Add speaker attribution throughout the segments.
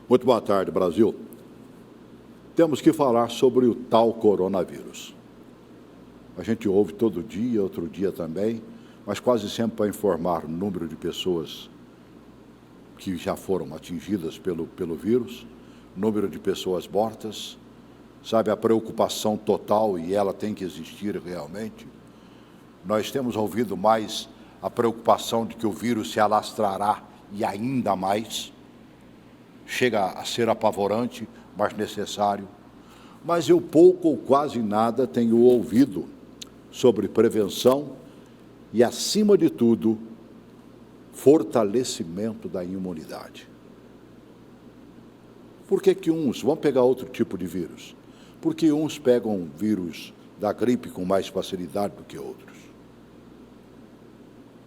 Speaker 1: Muito boa tarde, Brasil. Temos que falar sobre o tal coronavírus. A gente ouve todo dia, outro dia também, mas quase sempre para informar o número de pessoas que já foram atingidas pelo vírus, número de pessoas mortas, sabe, a preocupação total, e ela tem que existir realmente. Nós temos ouvido mais a preocupação de que o vírus se alastrará e ainda mais. Chega a ser apavorante, mas necessário. Mas eu pouco ou quase nada tenho ouvido sobre prevenção e, acima de tudo, fortalecimento da imunidade. Por que uns, vamos pegar outro tipo de vírus, por que uns pegam vírus da gripe com mais facilidade do que outros?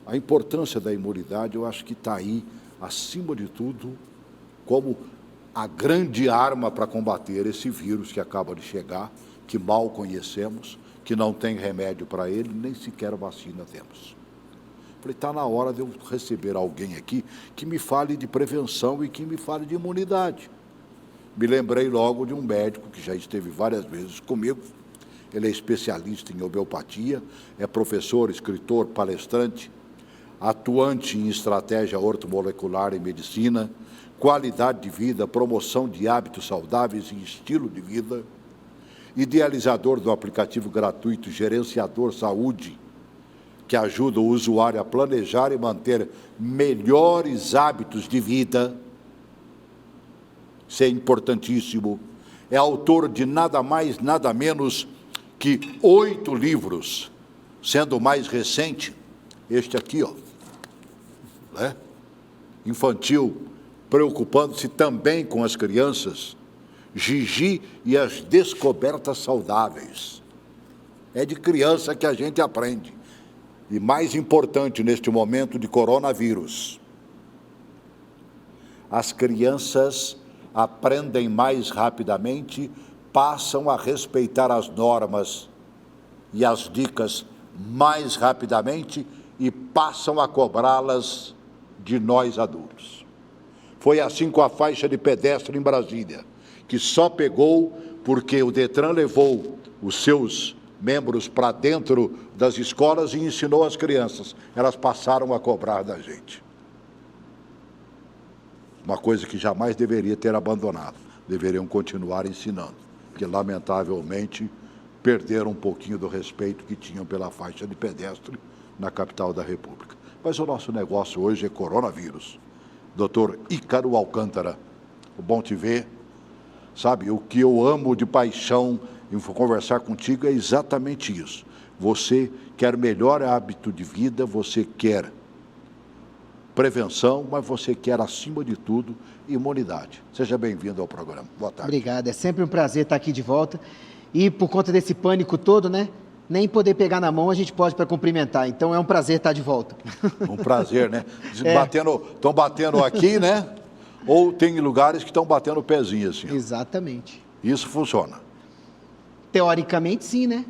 Speaker 1: A importância da imunidade, eu acho que está aí, acima de tudo, como a grande arma para combater esse vírus que acaba de chegar, que mal conhecemos, que não tem remédio para ele, nem sequer vacina temos. Falei, está na hora de eu receber alguém aqui que me fale de prevenção e que me fale de imunidade. Me lembrei logo de um médico que já esteve várias vezes comigo. Ele é especialista em homeopatia, é professor, escritor, palestrante, atuante em estratégia ortomolecular e medicina, qualidade de vida, promoção de hábitos saudáveis e estilo de vida, idealizador do aplicativo gratuito Gerenciador Saúde, que ajuda o usuário a planejar e manter melhores hábitos de vida. Isso é importantíssimo. É autor de nada mais, nada menos que 8 livros, sendo o mais recente, este aqui, ó, né? Infantil, preocupando-se também com as crianças, Gigi e as descobertas saudáveis. É de criança que a gente aprende. E mais importante neste momento de coronavírus, as crianças aprendem mais rapidamente, passam a respeitar as normas e as dicas mais rapidamente e passam a cobrá-las de nós adultos. Foi assim com a faixa de pedestre em Brasília, que só pegou porque o Detran levou os seus membros para dentro das escolas e ensinou as crianças. Elas passaram a cobrar da gente. Uma coisa que jamais deveria ter abandonado. Deveriam continuar ensinando, porque, lamentavelmente, perderam um pouquinho do respeito que tinham pela faixa de pedestre na capital da República. Mas o nosso negócio hoje é coronavírus. Doutor Ícaro Alcântara, bom te ver. Sabe, o que eu amo de paixão em conversar contigo é exatamente isso. Você quer melhor hábito de vida, você quer prevenção, mas você quer, acima de tudo, imunidade. Seja bem-vindo ao programa. Boa tarde.
Speaker 2: Obrigado, é sempre um prazer estar aqui de volta. E por conta desse pânico todo, né? Nem poder pegar na mão a gente pode para cumprimentar. Então é um prazer estar de volta.
Speaker 1: Um prazer, né? Estão batendo aqui, né? Ou tem lugares que estão batendo o pezinho assim.
Speaker 2: Exatamente.
Speaker 1: Isso funciona.
Speaker 2: Teoricamente, sim, né?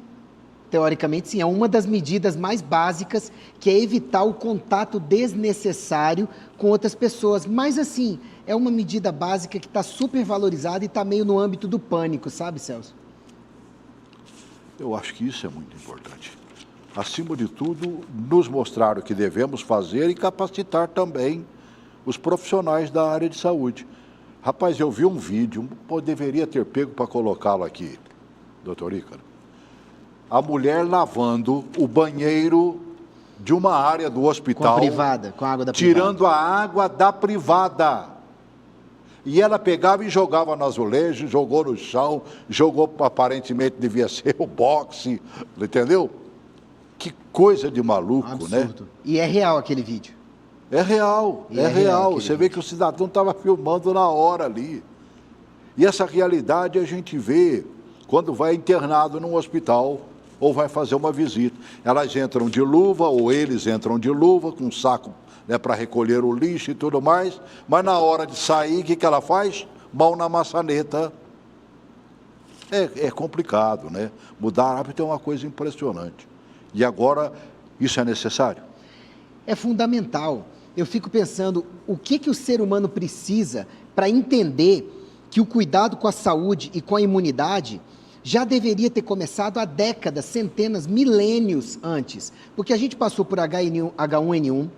Speaker 2: Teoricamente, sim. É uma das medidas mais básicas, que é evitar o contato desnecessário com outras pessoas. Mas, assim, é uma medida básica que está super valorizada e está meio no âmbito do pânico, sabe, Celso?
Speaker 1: Eu acho que isso é muito importante. Acima de tudo, nos mostrar o que devemos fazer e capacitar também os profissionais da área de saúde. Rapaz, eu vi um vídeo, deveria ter pego para colocá-lo aqui, doutor Ícaro. A mulher lavando o banheiro de uma área do hospital.
Speaker 2: Com a privada, com a água da privada.
Speaker 1: Tirando a água da privada. E ela pegava e jogava no azulejo, jogou no chão, jogou, aparentemente devia ser o boxe, entendeu? Que coisa de maluco,
Speaker 2: absurdo,
Speaker 1: né?
Speaker 2: E é real aquele vídeo.
Speaker 1: É real, é real. Você vê que o cidadão estava filmando na hora ali. E essa realidade a gente vê quando vai internado num hospital ou vai fazer uma visita. Elas entram de luva, ou eles entram de luva, com um saco, né, para recolher o lixo e tudo mais, mas na hora de sair, o que ela faz? Mão na maçaneta. É complicado, né? Mudar hábito é uma coisa impressionante. E agora, isso é necessário?
Speaker 2: É fundamental. Eu fico pensando, o que o ser humano precisa para entender que o cuidado com a saúde e com a imunidade já deveria ter começado há décadas, centenas, milênios antes. Porque a gente passou por H1N1,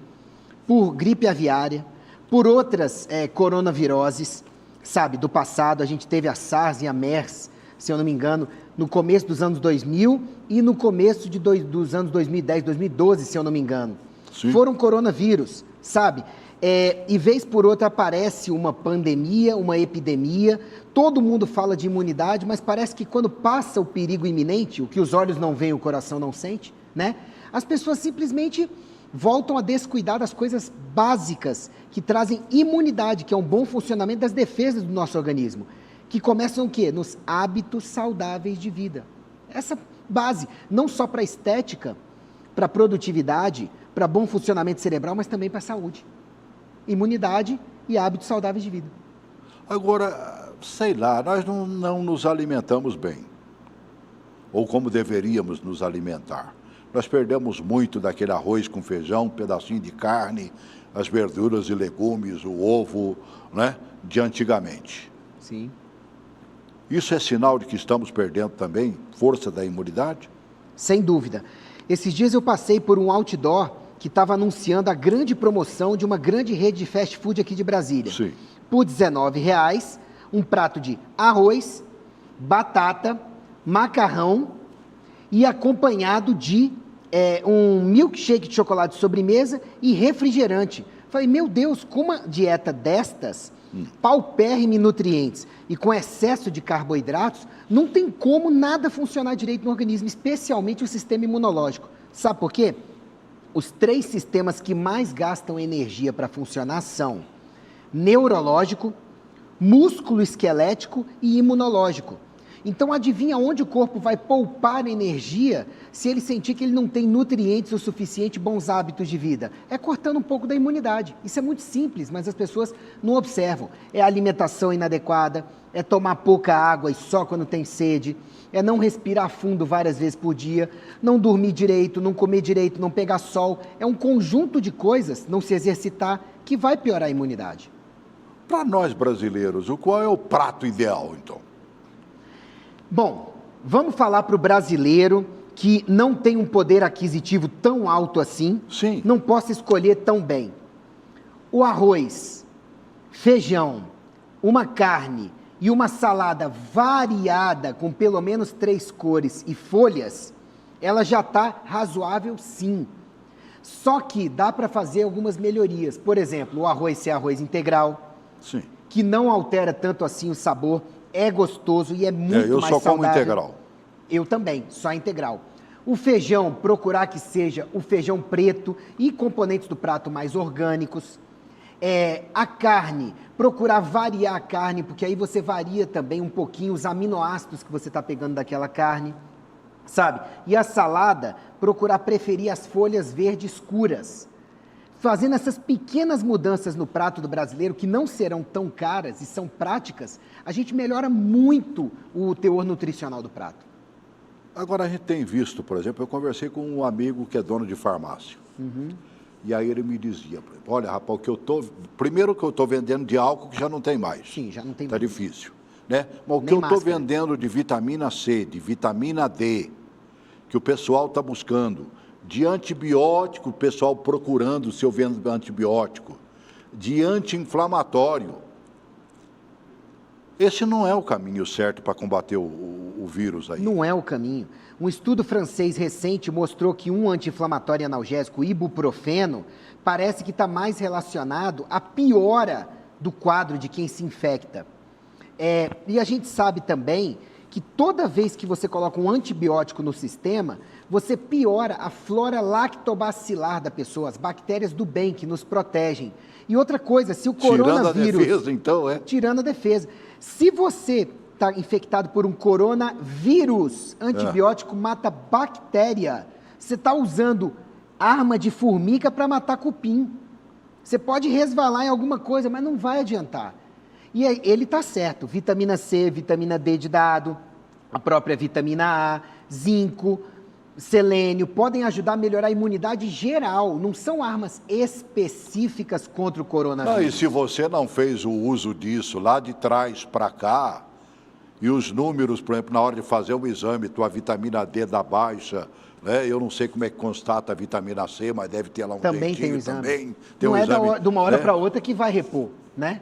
Speaker 2: por gripe aviária, por outras coronaviroses, sabe, do passado. A gente teve a SARS e a MERS, se eu não me engano, no começo dos anos 2000 e no começo dos anos 2010, 2012, se eu não me engano.
Speaker 1: Sim.
Speaker 2: Foram coronavírus, sabe? E vez por outra aparece uma pandemia, uma epidemia, todo mundo fala de imunidade, mas parece que quando passa o perigo iminente, o que os olhos não veem, o coração não sente, né? As pessoas simplesmente voltam a descuidar das coisas básicas que trazem imunidade, que é um bom funcionamento das defesas do nosso organismo, que começam o quê? Nos hábitos saudáveis de vida. Essa base, não só para estética, para produtividade, para bom funcionamento cerebral, mas também para a saúde. Imunidade e hábitos saudáveis de vida.
Speaker 1: Agora, sei lá, nós não nos alimentamos bem, ou como deveríamos nos alimentar. Nós perdemos muito daquele arroz com feijão, um pedacinho de carne, as verduras e legumes, o ovo, né, de antigamente.
Speaker 2: Sim.
Speaker 1: Isso é sinal de que estamos perdendo também força da imunidade?
Speaker 2: Sem dúvida. Esses dias eu passei por um outdoor que estava anunciando a grande promoção de uma grande rede de fast food aqui de Brasília.
Speaker 1: Sim.
Speaker 2: Por R$19, um prato de arroz, batata, macarrão e acompanhado de um milkshake de chocolate de sobremesa e refrigerante. Falei, meu Deus, com uma dieta destas, paupérrima em nutrientes e com excesso de carboidratos, não tem como nada funcionar direito no organismo, especialmente o sistema imunológico. Sabe por quê? Os 3 sistemas que mais gastam energia para funcionar são neurológico, músculo esquelético e imunológico. Então, adivinha onde o corpo vai poupar energia se ele sentir que ele não tem nutrientes o suficiente, bons hábitos de vida? É cortando um pouco da imunidade. Isso é muito simples, mas as pessoas não observam. É a alimentação inadequada, é tomar pouca água e só quando tem sede, é não respirar fundo várias vezes por dia, não dormir direito, não comer direito, não pegar sol. É um conjunto de coisas, não se exercitar, que vai piorar a imunidade.
Speaker 1: Para nós brasileiros, qual é o prato ideal, então?
Speaker 2: Bom, vamos falar para o brasileiro que não tem um poder aquisitivo tão alto assim,
Speaker 1: Sim.
Speaker 2: não possa escolher tão bem. O arroz, feijão, uma carne e uma salada variada com pelo menos 3 cores e folhas, ela já está razoável sim. Só que dá para fazer algumas melhorias. Por exemplo, o arroz ser arroz integral,
Speaker 1: Sim.
Speaker 2: que não altera tanto assim o sabor, é gostoso e é muito mais saudável.
Speaker 1: Eu só como integral.
Speaker 2: Eu também, só integral. O feijão, procurar que seja o feijão preto e componentes do prato mais orgânicos. A carne, procurar variar a carne, porque aí você varia também um pouquinho os aminoácidos que você está pegando daquela carne, sabe? E a salada, procurar preferir as folhas verdes escuras. Fazendo essas pequenas mudanças no prato do brasileiro, que não serão tão caras e são práticas, a gente melhora muito o teor nutricional do prato.
Speaker 1: Agora, a gente tem visto, por exemplo, eu conversei com um amigo que é dono de farmácia. E aí ele me dizia, olha, rapaz, primeiro que eu estou vendendo de álcool que já não tem mais.
Speaker 2: Sim, já não tem
Speaker 1: mais. Está difícil. Né? Mas o que
Speaker 2: Nem
Speaker 1: eu estou
Speaker 2: máscara.
Speaker 1: vendendo de vitamina C, de vitamina D, que o pessoal está buscando, de antibiótico, o pessoal procurando se eu vendo antibiótico, de anti-inflamatório. Esse não é o caminho certo para combater o vírus aí.
Speaker 2: Não é o caminho. Um estudo francês recente mostrou que um anti-inflamatório analgésico, o ibuprofeno, parece que está mais relacionado à piora do quadro de quem se infecta. E a gente sabe também que toda vez que você coloca um antibiótico no sistema, você piora a flora lactobacilar da pessoa, as bactérias do bem que nos protegem. E outra coisa, se o coronavírus...
Speaker 1: Tirando a defesa, então,
Speaker 2: Tirando a defesa. Se você está infectado por um coronavírus, antibiótico mata bactéria. Você está usando arma de formiga para matar cupim. Você pode resvalar em alguma coisa, mas não vai adiantar. E ele está certo, vitamina C, vitamina D de dado, a própria vitamina A, zinco, selênio, podem ajudar a melhorar a imunidade geral. Não são armas específicas contra o coronavírus.
Speaker 1: Não, e se você não fez o uso disso lá de trás para cá, e os números, por exemplo, na hora de fazer um exame, tua vitamina D dá baixa, né? Eu não sei como é que constata a vitamina C, mas deve ter lá um
Speaker 2: também
Speaker 1: jeitinho,
Speaker 2: tem o exame.
Speaker 1: também. Tem
Speaker 2: não
Speaker 1: um
Speaker 2: é
Speaker 1: exame,
Speaker 2: de uma hora
Speaker 1: né?
Speaker 2: para outra que vai repor, né?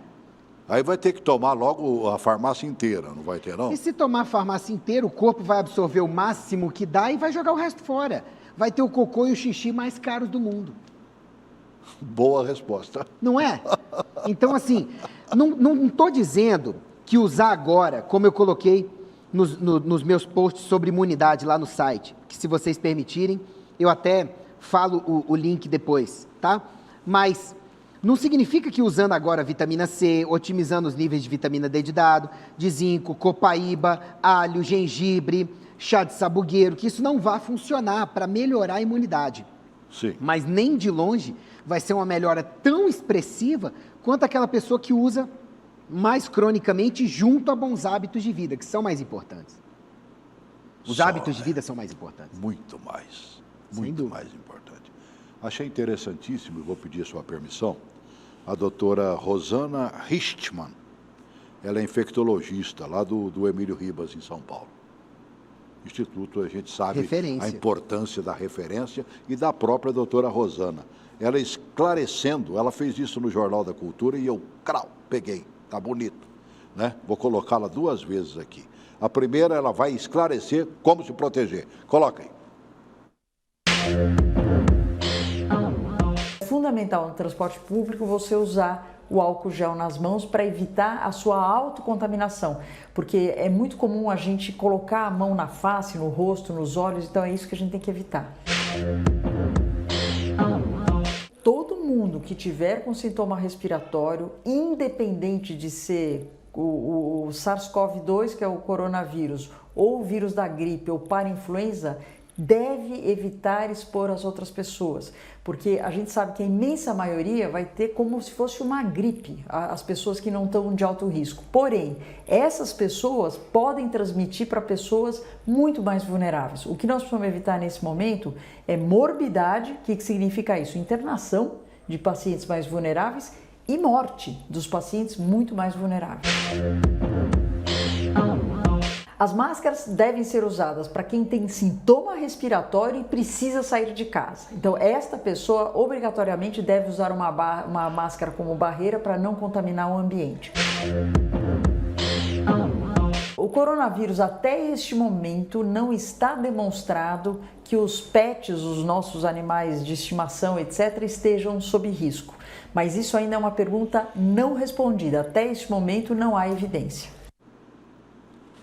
Speaker 1: Aí vai ter que tomar logo a farmácia inteira, não vai ter, não?
Speaker 2: E se tomar a farmácia inteira, o corpo vai absorver o máximo que dá e vai jogar o resto fora. Vai ter o cocô e o xixi mais caros do mundo.
Speaker 1: Boa resposta.
Speaker 2: Não é? Então, assim, não estou dizendo que usar agora, como eu coloquei nos meus posts sobre imunidade lá no site, que se vocês permitirem, eu até falo o link depois, tá? Mas não significa que usando agora vitamina C, otimizando os níveis de vitamina D de zinco, copaíba, alho, gengibre, chá de sabugueiro, que isso não vai funcionar para melhorar a imunidade.
Speaker 1: Sim.
Speaker 2: Mas nem de longe vai ser uma melhora tão expressiva quanto aquela pessoa que usa mais cronicamente junto a bons hábitos de vida, que são mais importantes. Os hábitos de vida são mais importantes.
Speaker 1: Muito mais.
Speaker 2: Sem
Speaker 1: Muito
Speaker 2: dúvida.
Speaker 1: mais importante. Achei interessantíssimo, e vou pedir a sua permissão, a doutora Rosana Richtmann. Ela é infectologista lá do Emílio Ribas, em São Paulo. Instituto, a gente sabe
Speaker 2: Referência.
Speaker 1: a importância da referência e da própria doutora Rosana. Ela esclarecendo, ela fez isso no Jornal da Cultura e eu, peguei, tá bonito, né? Vou colocá-la 2 vezes aqui. A primeira, ela vai esclarecer como se proteger. Coloca aí.
Speaker 3: É fundamental no transporte público você usar o álcool gel nas mãos para evitar a sua autocontaminação, porque é muito comum a gente colocar a mão na face, no rosto, nos olhos, então é isso que a gente tem que evitar. Todo mundo que tiver com sintoma respiratório, independente de ser o SARS-CoV-2, que é o coronavírus, ou o vírus da gripe ou parainfluenza, deve evitar expor as outras pessoas, porque a gente sabe que a imensa maioria vai ter como se fosse uma gripe, as pessoas que não estão de alto risco. Porém, essas pessoas podem transmitir para pessoas muito mais vulneráveis. O que nós precisamos evitar nesse momento é morbidade, o que significa isso? Internação de pacientes mais vulneráveis e morte dos pacientes muito mais vulneráveis. As máscaras devem ser usadas para quem tem sintoma respiratório e precisa sair de casa. Então, esta pessoa obrigatoriamente deve usar uma máscara como barreira para não contaminar o ambiente. O coronavírus, até este momento, não está demonstrado que os pets, os nossos animais de estimação, etc., estejam sob risco. Mas isso ainda é uma pergunta não respondida. Até este momento, não há evidência.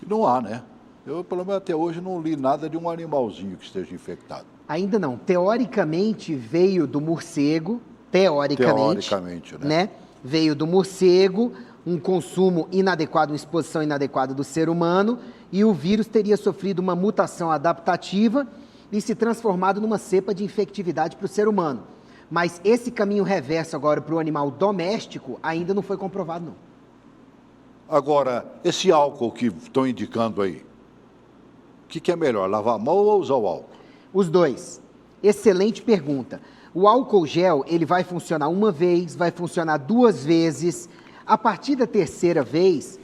Speaker 1: Não há, né? Eu, pelo menos até hoje, não li nada de um animalzinho que esteja infectado.
Speaker 2: Ainda não. Teoricamente, veio do morcego, teoricamente, né? Veio do morcego, um consumo inadequado, uma exposição inadequada do ser humano, e o vírus teria sofrido uma mutação adaptativa e se transformado numa cepa de infectividade para o ser humano. Mas esse caminho reverso agora para o animal doméstico ainda não foi comprovado, não.
Speaker 1: Agora, esse álcool que estão indicando aí, o que é melhor, lavar a mão ou usar o álcool?
Speaker 2: Os dois. Excelente pergunta. O álcool gel, ele vai funcionar uma vez, vai funcionar 2 vezes. A partir da 3ª vez,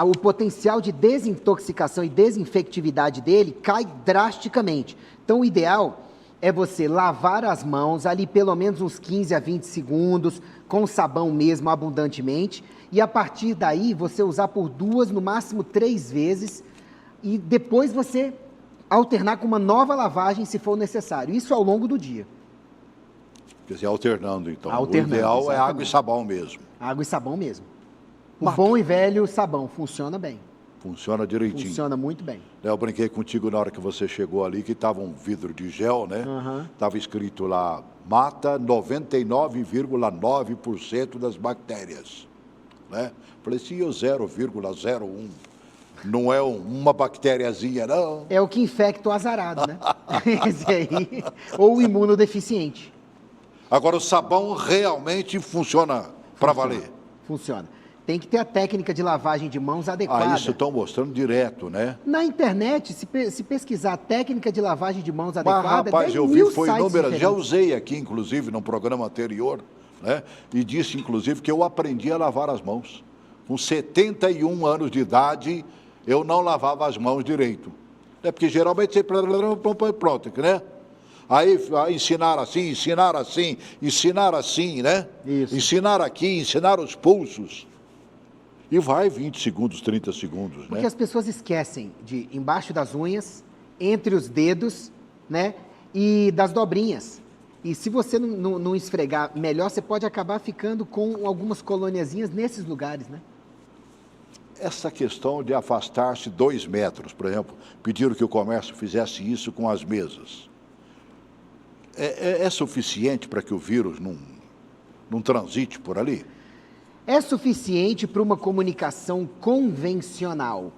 Speaker 2: o potencial de desintoxicação e desinfectividade dele cai drasticamente. Então, o ideal é você lavar as mãos ali pelo menos uns 15 a 20 segundos, com sabão mesmo, abundantemente, e a partir daí você usar por 2, no máximo 3 vezes, e depois você alternar com uma nova lavagem se for necessário. Isso ao longo do dia.
Speaker 1: Quer dizer, alternando então.
Speaker 2: Alternando,
Speaker 1: o ideal
Speaker 2: exatamente.
Speaker 1: é água e sabão mesmo.
Speaker 2: Água e sabão mesmo. O bom e velho sabão funciona bem.
Speaker 1: Funciona direitinho.
Speaker 2: Funciona muito bem.
Speaker 1: Eu brinquei contigo na hora que você chegou ali, que estava um vidro de gel, né? Estava escrito lá, mata 99,9% das bactérias. Né? Falei, se o 0,01 não é uma bactériazinha, não?
Speaker 2: É o que infecta o azarado, né? Esse aí, ou o imunodeficiente.
Speaker 1: Agora, o sabão realmente funciona para valer.
Speaker 2: Funciona. Tem que ter a técnica de lavagem de mãos adequada.
Speaker 1: Isso estão mostrando direto, né?
Speaker 2: Na internet, se pesquisar a técnica de lavagem de mãos adequada,
Speaker 1: Rapaz, eu vi,
Speaker 2: mil
Speaker 1: foi
Speaker 2: sites
Speaker 1: inúmeras. Já
Speaker 2: diferentes.
Speaker 1: usei aqui, inclusive, num programa anterior, né? E disse, inclusive, que eu aprendi a lavar as mãos. Com 71 anos de idade, eu não lavava as mãos direito. É porque geralmente você pronto, né? Aí ensinar assim, né?
Speaker 2: Isso.
Speaker 1: Ensinar aqui, ensinar os pulsos. E vai 20 segundos, 30 segundos,
Speaker 2: Porque
Speaker 1: né?
Speaker 2: as pessoas esquecem de embaixo das unhas, entre os dedos, né? E das dobrinhas. E se você não esfregar melhor, você pode acabar ficando com algumas colôniazinhas nesses lugares, né?
Speaker 1: Essa questão de afastar-se 2 metros, por exemplo, pediram que o comércio fizesse isso com as mesas. É suficiente para que o vírus não transite por ali?
Speaker 2: É suficiente para uma comunicação convencional.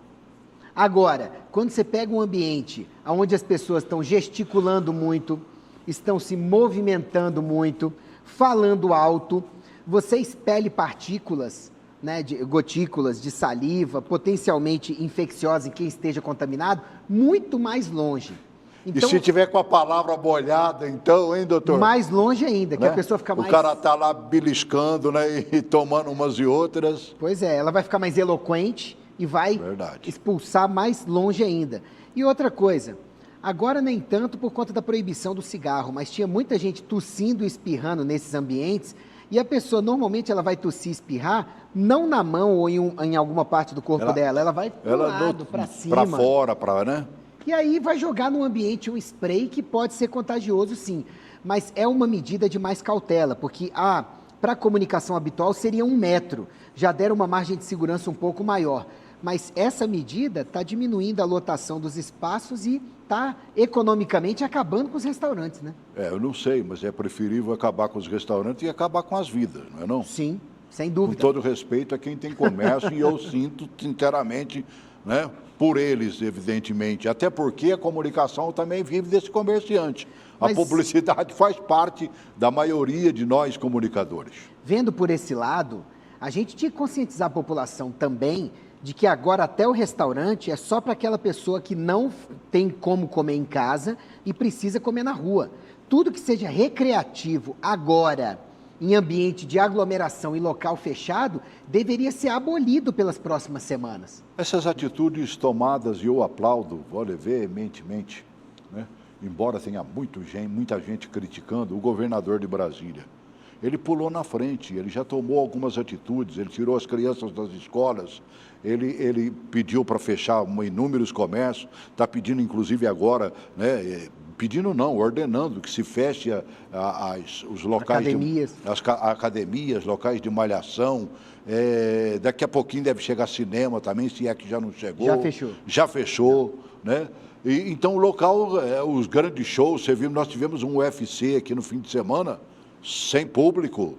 Speaker 2: Agora, quando você pega um ambiente onde as pessoas estão gesticulando muito, estão se movimentando muito, falando alto, você expele partículas, né, gotículas de saliva, potencialmente infecciosas em quem esteja contaminado, muito mais longe.
Speaker 1: E se tiver com a palavra molhada, então, hein, doutor?
Speaker 2: Mais longe ainda, que
Speaker 1: Né?
Speaker 2: a pessoa fica mais...
Speaker 1: O cara está lá beliscando, né, e tomando umas e outras.
Speaker 2: Pois é, ela vai ficar mais eloquente e vai
Speaker 1: Verdade.
Speaker 2: expulsar mais longe ainda. E outra coisa, agora nem tanto por conta da proibição do cigarro, mas tinha muita gente tossindo e espirrando nesses ambientes, e a pessoa normalmente ela vai tossir e espirrar não na mão ou em alguma parte do corpo dela, ela vai pro lado, para cima.
Speaker 1: Para fora, né?
Speaker 2: E aí vai jogar no ambiente um spray que pode ser contagioso, sim. Mas é uma medida de mais cautela, porque para a comunicação habitual seria 1 metro. Já deram uma margem de segurança um pouco maior. Mas essa medida está diminuindo a lotação dos espaços e está economicamente acabando com os restaurantes, né?
Speaker 1: Eu não sei, mas é preferível acabar com os restaurantes e acabar com as vidas, não é não?
Speaker 2: Sim, sem
Speaker 1: Com
Speaker 2: dúvida.
Speaker 1: todo respeito a quem tem comércio, e eu sinto, sinceramente, né, por eles, evidentemente. Até porque a comunicação também vive desse comerciante.
Speaker 2: Mas-
Speaker 1: A publicidade faz parte da maioria de nós comunicadores.
Speaker 2: Vendo por esse lado, a gente tinha que conscientizar a população também de que agora até o restaurante é só para aquela pessoa que não tem como comer em casa e precisa comer na rua. Tudo que seja recreativo agora, em ambiente de aglomeração e local fechado, deveria ser abolido pelas próximas semanas.
Speaker 1: Essas atitudes tomadas, e eu aplaudo, olha, veementemente, né? Embora tenha muita gente criticando, o governador de Brasília. Ele pulou na frente, ele já tomou algumas atitudes, ele tirou as crianças das escolas, ele pediu para fechar inúmeros comércios, está pedindo inclusive agora, né, pedindo não, ordenando que se feche os locais...
Speaker 2: Academias.
Speaker 1: Academias, locais de malhação, daqui a pouquinho deve chegar cinema também, se é que já não chegou.
Speaker 2: Já fechou.
Speaker 1: Já fechou, né? Então o local, os grandes shows, você viu, nós tivemos um UFC aqui no fim de semana, sem público.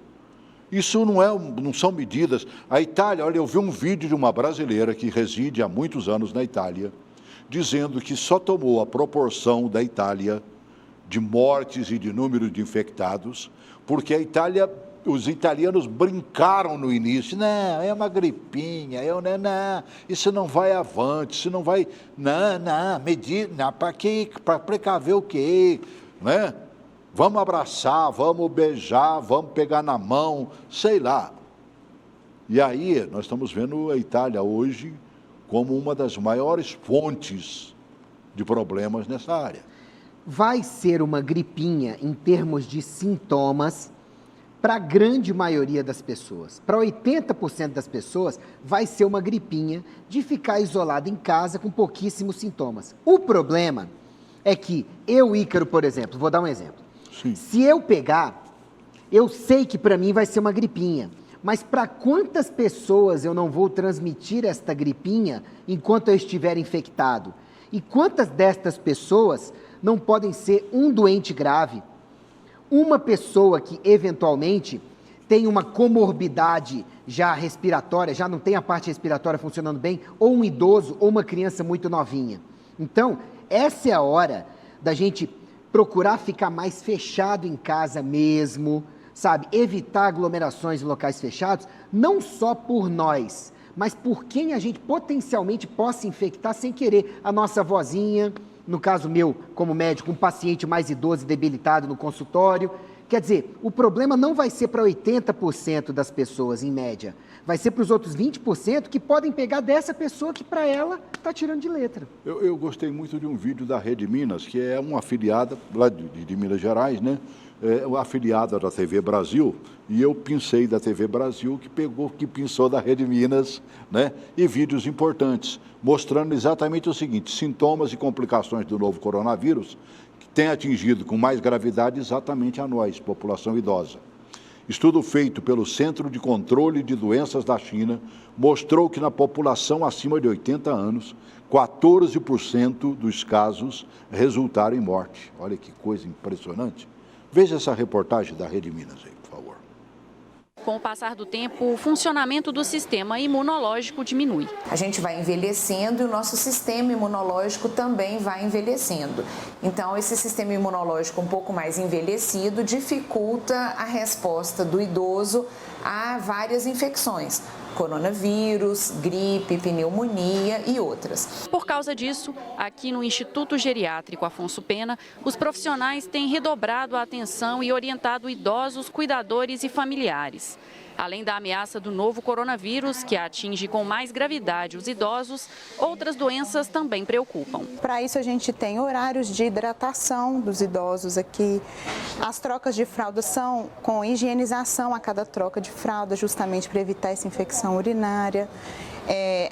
Speaker 1: Isso não são medidas. A Itália, olha, eu vi um vídeo de uma brasileira que reside há muitos anos na Itália, dizendo que só tomou a proporção da Itália de mortes e de número de infectados, porque a Itália, os italianos brincaram no início, não, é uma gripinha, não, isso não vai avante, isso não vai, medir, para quê? Para precaver o quê? Né? Vamos abraçar, vamos beijar, vamos pegar na mão, sei lá. E aí nós estamos vendo a Itália hoje como uma das maiores fontes de problemas nessa área.
Speaker 2: Vai ser uma gripinha em termos de sintomas para a grande maioria das pessoas. Para 80% das pessoas, vai ser uma gripinha de ficar isolado em casa com pouquíssimos sintomas. O problema é que eu, Ícaro, por exemplo, vou dar um exemplo.
Speaker 1: Sim.
Speaker 2: Se eu pegar, eu sei que para mim vai ser uma gripinha, mas para quantas pessoas eu não vou transmitir esta gripinha enquanto eu estiver infectado? E quantas destas pessoas não podem ser um doente grave? Uma pessoa que eventualmente tem uma comorbidade já respiratória, já não tem a parte respiratória funcionando bem, ou um idoso, ou uma criança muito novinha. Então, essa é a hora da gente procurar ficar mais fechado em casa mesmo, sabe? Evitar aglomerações em locais fechados, não só por nós, mas por quem a gente potencialmente possa infectar sem querer. A nossa vozinha, no caso meu, como médico, um paciente mais idoso e debilitado no consultório. Quer dizer, o problema não vai ser para 80% das pessoas, em média. Vai ser para os outros 20% que podem pegar dessa pessoa que, para ela, está tirando de letra.
Speaker 1: Eu gostei muito de um vídeo da Rede Minas, que é uma afiliada lá de Minas Gerais, né? É uma afiliada da TV Brasil, e eu pensei da TV Brasil, que pensou da Rede Minas, né? E vídeos importantes, mostrando exatamente o seguinte: sintomas e complicações do novo coronavírus que tem atingido com mais gravidade exatamente a nós, população idosa. Estudo feito pelo Centro de Controle de Doenças da China mostrou que na população acima de 80 anos, 14% dos casos resultaram em morte. Olha que coisa impressionante. Veja essa reportagem da Rede Minas aí, por favor.
Speaker 4: Com o passar do tempo, o funcionamento do sistema imunológico diminui.
Speaker 5: A gente vai envelhecendo e o nosso sistema imunológico também vai envelhecendo. Então, esse sistema imunológico um pouco mais envelhecido dificulta a resposta do idoso a várias infecções. Coronavírus, gripe, pneumonia e outras.
Speaker 4: Por causa disso, aqui no Instituto Geriátrico Afonso Pena, os profissionais têm redobrado a atenção e orientado idosos, cuidadores e familiares. Além da ameaça do novo coronavírus, que atinge com mais gravidade os idosos, outras doenças também preocupam.
Speaker 6: Para isso, a gente tem horários de hidratação dos idosos aqui. As trocas de fralda são com higienização a cada troca de fralda, justamente para evitar essa infecção urinária.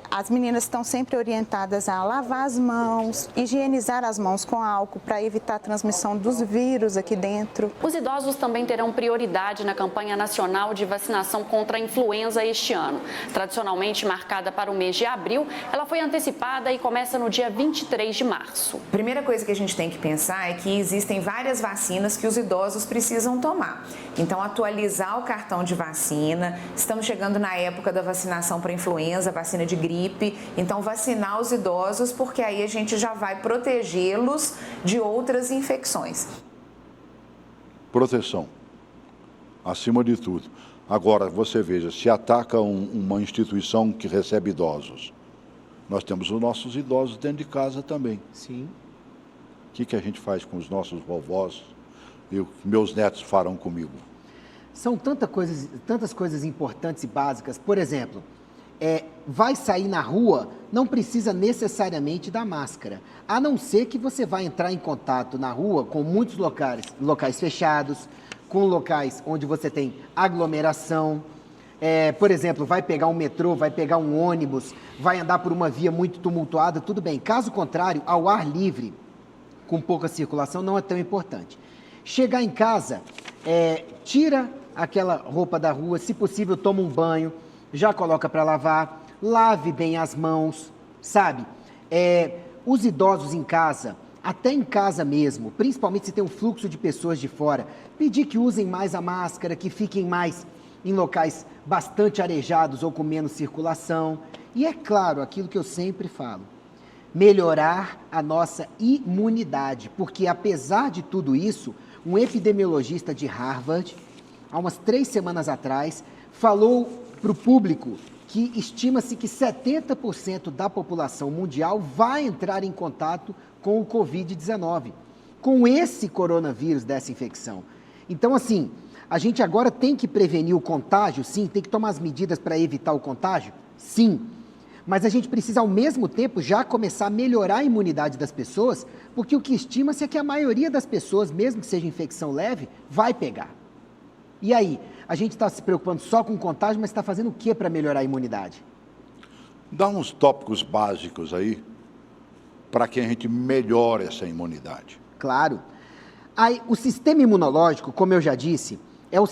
Speaker 6: As meninas estão sempre orientadas a lavar as mãos, higienizar as mãos com álcool para evitar a transmissão dos vírus aqui dentro.
Speaker 4: Os idosos também terão prioridade na campanha nacional de vacinação contra a influenza este ano. Tradicionalmente marcada para o mês de abril, ela foi antecipada e começa no dia 23 de março.
Speaker 5: A primeira coisa que a gente tem que pensar é que existem várias vacinas que os idosos precisam tomar. Então, atualizar o cartão de vacina. Estamos chegando na época da vacinação para influenza, vacina de gripe, então vacinar os idosos, porque aí a gente já vai protegê-los de outras infecções.
Speaker 1: Proteção, acima de tudo. Agora, você veja, se ataca uma instituição que recebe idosos, nós temos os nossos idosos dentro de casa também.
Speaker 2: Sim.
Speaker 1: O que a gente faz com os nossos vovós e meus netos farão comigo?
Speaker 2: São tantas coisas importantes e básicas. Por exemplo, vai sair na rua, não precisa necessariamente da máscara, a não ser que você vai entrar em contato na rua com muitos locais fechados, com locais onde você tem aglomeração. Por exemplo, vai pegar um metrô, vai pegar um ônibus, vai andar por uma via muito tumultuada, tudo bem. Caso contrário, ao ar livre, com pouca circulação, não é tão importante. Chegar em casa, tira aquela roupa da rua, se possível, toma um banho, já coloca para lavar, lave bem as mãos, sabe? Os idosos em casa, até em casa mesmo, principalmente se tem um fluxo de pessoas de fora, pedir que usem mais a máscara, que fiquem mais em locais bastante arejados ou com menos circulação. E é claro, aquilo que eu sempre falo, melhorar a nossa imunidade, porque apesar de tudo isso, um epidemiologista de Harvard, há umas 3 semanas atrás, falou para o público que estima-se que 70% da população mundial vai entrar em contato com o Covid-19, com esse coronavírus dessa infecção. Então, assim, a gente agora tem que prevenir o contágio, sim, tem que tomar as medidas para evitar o contágio, sim, mas a gente precisa, ao mesmo tempo, já começar a melhorar a imunidade das pessoas, porque o que estima-se é que a maioria das pessoas, mesmo que seja infecção leve, vai pegar. E aí, a gente está se preocupando só com o contágio, mas está fazendo o que para melhorar a imunidade?
Speaker 1: Dá uns tópicos básicos aí para que a gente melhore essa imunidade.
Speaker 2: Claro. Aí, o sistema imunológico, como eu já disse, é um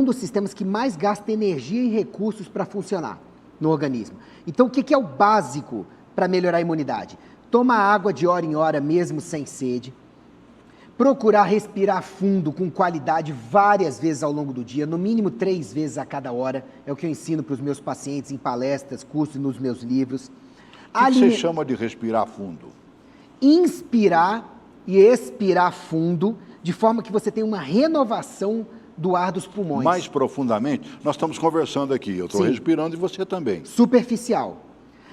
Speaker 2: dos sistemas que mais gasta energia e recursos para funcionar no organismo. Então, o que é o básico para melhorar a imunidade? Tomar água de hora em hora, mesmo sem sede. Procurar respirar fundo, com qualidade, várias vezes ao longo do dia, no mínimo 3 vezes a cada hora. É o que eu ensino para os meus pacientes em palestras, cursos e nos meus livros.
Speaker 1: O que você chama de respirar fundo?
Speaker 2: Inspirar e expirar fundo, de forma que você tenha uma renovação do ar dos pulmões.
Speaker 1: Mais profundamente, nós estamos conversando aqui, eu estou respirando e você também.
Speaker 2: Superficial.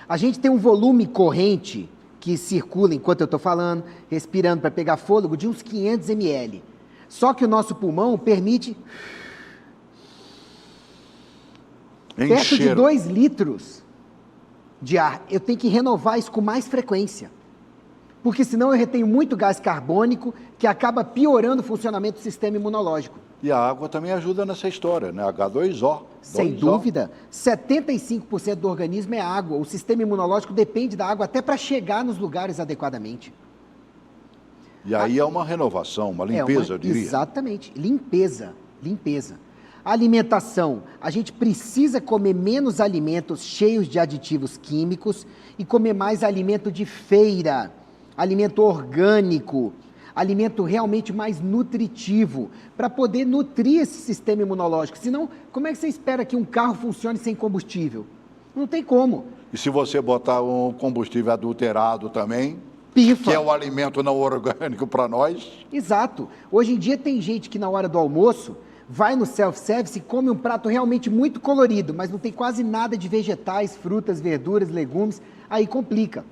Speaker 2: A gente tem um volume corrente que circula enquanto eu estou falando, respirando para pegar fôlego, de uns 500 ml. Só que o nosso pulmão permite perto de 2 litros de ar. Eu tenho que renovar isso com mais frequência. Porque senão eu retenho muito gás carbônico que acaba piorando o funcionamento do sistema imunológico.
Speaker 1: E a água também ajuda nessa história, né? H2O.
Speaker 2: Sem dúvida, 75% do organismo é água. O sistema imunológico depende da água até para chegar nos lugares adequadamente.
Speaker 1: E aí é uma renovação, uma limpeza, eu diria.
Speaker 2: Exatamente, limpeza. A alimentação, a gente precisa comer menos alimentos cheios de aditivos químicos e comer mais alimento de feira, alimento orgânico, alimento realmente mais nutritivo, para poder nutrir esse sistema imunológico. Senão, como é que você espera que um carro funcione sem combustível? Não tem como.
Speaker 1: E se você botar um combustível adulterado também,
Speaker 2: Pifa.
Speaker 1: que é o alimento não orgânico para nós.
Speaker 2: Exato. Hoje em dia tem gente que na hora do almoço vai no self-service e come um prato realmente muito colorido, mas não tem quase nada de vegetais, frutas, verduras, legumes, aí complica.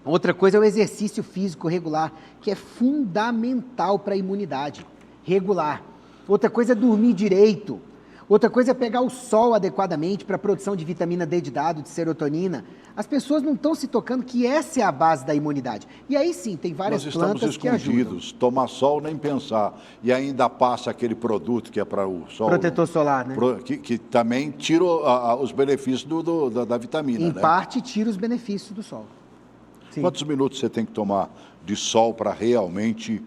Speaker 2: Outra coisa é o exercício físico regular, que é fundamental para a imunidade. Regular. Outra coisa é dormir direito. Outra coisa é pegar o sol adequadamente para a produção de vitamina D de dado, de serotonina. As pessoas não estão se tocando que essa é a base da imunidade. E aí sim, tem várias plantas que ajudam.
Speaker 1: Nós estamos escondidos, tomar sol nem pensar. E ainda passa aquele produto que é para o sol.
Speaker 2: Protetor solar, né?
Speaker 1: Que também tira os benefícios da vitamina,
Speaker 2: Em parte, tira os benefícios do sol. Sim.
Speaker 1: Quantos minutos você tem que tomar de sol para realmente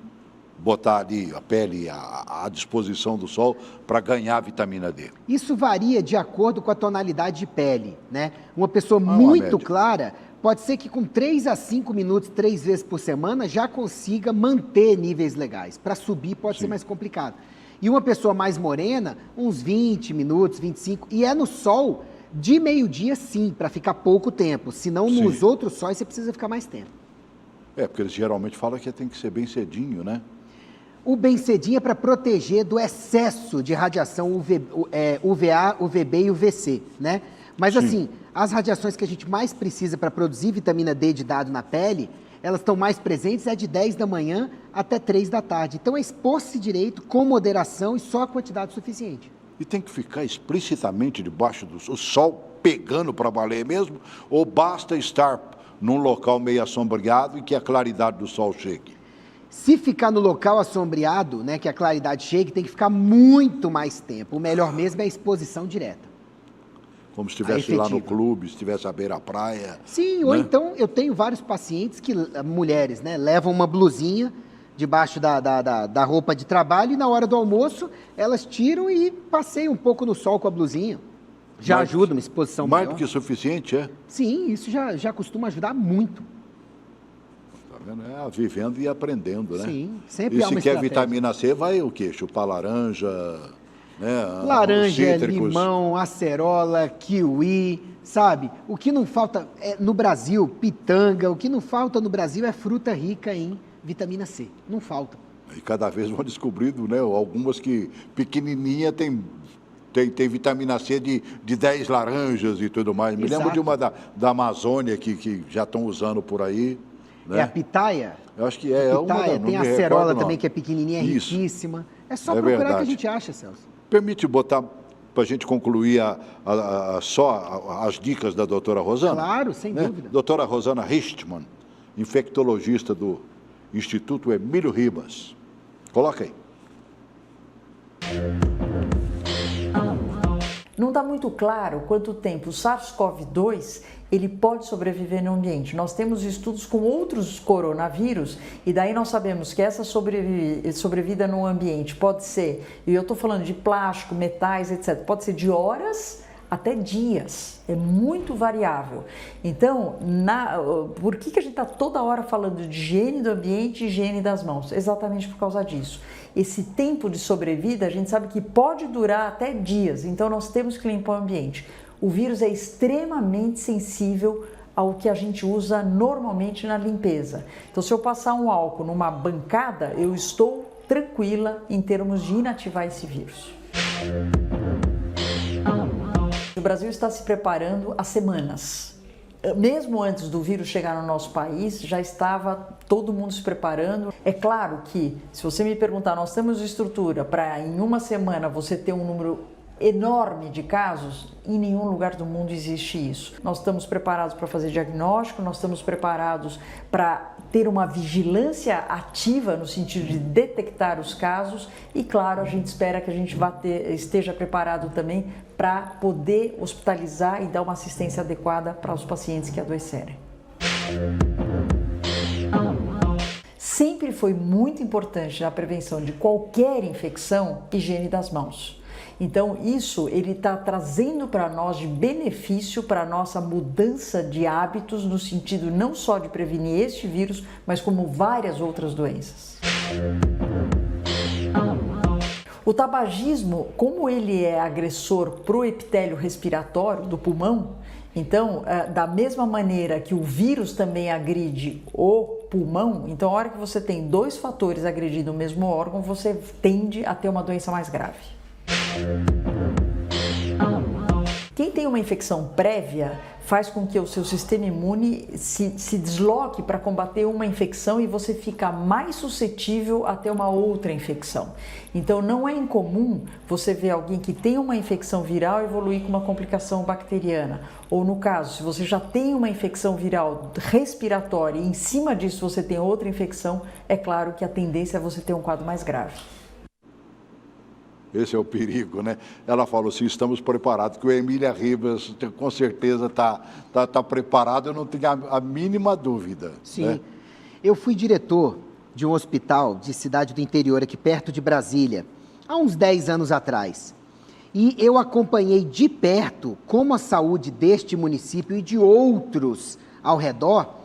Speaker 1: botar ali a pele à disposição do sol para ganhar a vitamina D?
Speaker 2: Isso varia de acordo com a tonalidade de pele, né? Uma pessoa muito clara, pode ser que com 3 a 5 minutos, 3 vezes por semana, já consiga manter níveis legais. Para subir pode ser mais complicado. E uma pessoa mais morena, uns 20 minutos, 25, e é no sol de meio-dia sim, para ficar pouco tempo. Senão nos outros sóis você precisa ficar mais tempo.
Speaker 1: É, porque eles geralmente falam que tem que ser bem cedinho, né?
Speaker 2: O bem cedinho é para proteger do excesso de radiação UVA, UVB e UVC, né? Mas assim, as radiações que a gente mais precisa para produzir vitamina D de dado na pele, elas estão mais presentes de 10 da manhã até 3 da tarde. Então é expor-se direito, com moderação e só a quantidade suficiente.
Speaker 1: E tem que ficar explicitamente debaixo do sol, pegando para valer mesmo? Ou basta estar num local meio assombreado e que a claridade do sol chegue?
Speaker 2: Se ficar no local assombreado, né, que a claridade chegue, tem que ficar muito mais tempo. O melhor mesmo é a exposição direta.
Speaker 1: Como se estivesse lá no clube, se estivesse à beira-praia.
Speaker 2: Sim,
Speaker 1: né?
Speaker 2: Ou então eu tenho vários pacientes que, mulheres, né, levam uma blusinha debaixo da roupa de trabalho e na hora do almoço elas tiram e passeiam um pouco no sol com a blusinha. Já ajuda uma exposição maior.
Speaker 1: Mais do que suficiente, é?
Speaker 2: Sim, isso já costuma ajudar muito.
Speaker 1: Tá vendo? É vivendo e aprendendo, né?
Speaker 2: Sim, sempre há
Speaker 1: E
Speaker 2: uma
Speaker 1: se quer
Speaker 2: estratégia.
Speaker 1: vitamina C, vai o quê? Chupar laranja, né?
Speaker 2: Laranja,
Speaker 1: cítricos.
Speaker 2: limão, acerola, kiwi, sabe? O que não falta no Brasil, pitanga, o que não falta no Brasil é fruta rica em vitamina C. Não falta.
Speaker 1: E cada vez vão descobrindo, né? Algumas que pequenininha tem vitamina C de 10 laranjas e tudo mais. Me lembro de uma da Amazônia que já estão usando por aí. Né?
Speaker 2: É a pitaia?
Speaker 1: Eu acho que é uma
Speaker 2: Pitaia,
Speaker 1: não
Speaker 2: tem a
Speaker 1: me
Speaker 2: acerola
Speaker 1: recordo,
Speaker 2: também,
Speaker 1: não.
Speaker 2: que é pequenininha,
Speaker 1: Isso.
Speaker 2: riquíssima. É só
Speaker 1: É
Speaker 2: procurar
Speaker 1: verdade.
Speaker 2: que a gente acha, Celso.
Speaker 1: Permite botar, para a gente concluir só as dicas da doutora Rosana?
Speaker 2: Claro, sem dúvida.
Speaker 1: Doutora Rosana Richtmann, infectologista do Instituto Emílio Ribas. Coloca aí.
Speaker 3: Não está muito claro quanto tempo o SARS-CoV-2 ele pode sobreviver no ambiente. Nós temos estudos com outros coronavírus e daí nós sabemos que essa sobrevida no ambiente pode ser, e eu estou falando de plástico, metais, etc., pode ser de horas até dias, é muito variável. Então, por que a gente está toda hora falando de higiene do ambiente e higiene das mãos? Exatamente por causa disso. Esse tempo de sobrevida, a gente sabe que pode durar até dias, então nós temos que limpar o ambiente. O vírus é extremamente sensível ao que a gente usa normalmente na limpeza. Então, se eu passar um álcool numa bancada, eu estou tranquila em termos de inativar esse vírus. O Brasil está se preparando há semanas. Mesmo antes do vírus chegar no nosso país, já estava todo mundo se preparando. É claro que, se você me perguntar, nós temos estrutura para em uma semana você ter um número enorme de casos, em nenhum lugar do mundo existe isso. Nós estamos preparados para fazer diagnóstico, nós estamos preparados para ter uma vigilância ativa no sentido de detectar os casos e, claro, a gente espera que a gente esteja preparado também para poder hospitalizar e dar uma assistência adequada para os pacientes que adoecerem. Sempre foi muito importante na prevenção de qualquer infecção, higiene das mãos. Então, isso ele está trazendo para nós de benefício para a nossa mudança de hábitos no sentido não só de prevenir este vírus, mas como várias outras doenças. O tabagismo, como ele é agressor para o epitélio respiratório do pulmão, então, da mesma maneira que o vírus também agride o pulmão, então a hora que você tem dois fatores agredindo o mesmo órgão, você tende a ter uma doença mais grave. Quem tem uma infecção prévia faz com que o seu sistema imune se desloque para combater uma infecção e você fica mais suscetível a ter uma outra infecção. Então não é incomum você ver alguém que tem uma infecção viral evoluir com uma complicação bacteriana. Ou no caso, se você já tem uma infecção viral respiratória e em cima disso você tem outra infecção, é claro que a tendência é você ter um quadro mais grave.
Speaker 1: Esse é o perigo, né? Ela falou assim, estamos preparados, que o Emília Ribas com certeza tá preparado, eu não tenho a mínima dúvida.
Speaker 2: Sim,
Speaker 1: né?
Speaker 2: Eu fui diretor de um hospital de cidade do interior, aqui perto de Brasília, há uns 10 anos atrás. E eu acompanhei de perto como a saúde deste município e de outros ao redor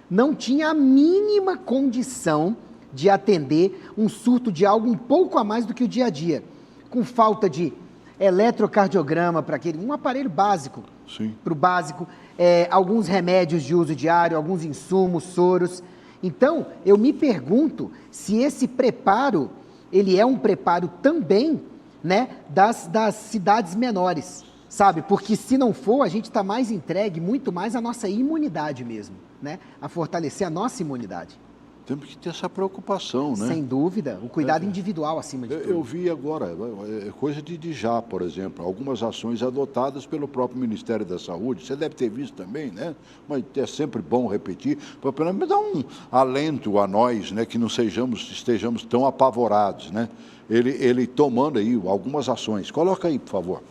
Speaker 2: não tinha a mínima condição de atender um surto de algo um pouco a mais do que o dia a dia. Com falta de eletrocardiograma para um aparelho básico, para o básico, alguns remédios de uso diário, alguns insumos, soros. Então, eu me pergunto se esse preparo, ele é um preparo também, né, das cidades menores, sabe? Porque se não for, a gente está mais entregue, muito mais à nossa imunidade mesmo, né? A fortalecer a nossa imunidade.
Speaker 1: Temos que ter essa preocupação, né?
Speaker 2: Sem dúvida, o cuidado individual acima de tudo.
Speaker 1: Eu vi agora, coisa de já, por exemplo, algumas ações adotadas pelo próprio Ministério da Saúde, você deve ter visto também, né? Mas é sempre bom repetir, para pelo menos dar um alento a nós, né? Que não estejamos tão apavorados, né? Ele tomando aí algumas ações. Coloca aí, por favor.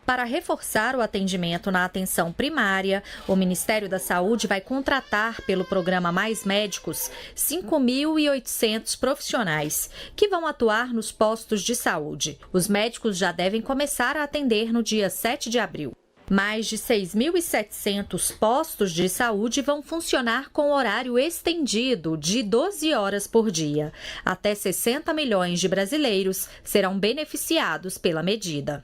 Speaker 7: Para reforçar o atendimento na atenção primária, o Ministério da Saúde vai contratar pelo programa Mais Médicos 5.800 profissionais que vão atuar nos postos de saúde. Os médicos já devem começar a atender no dia 7 de abril. Mais de 6.700 postos de saúde vão funcionar com horário estendido de 12 horas por dia. Até 60 milhões de brasileiros serão beneficiados pela medida.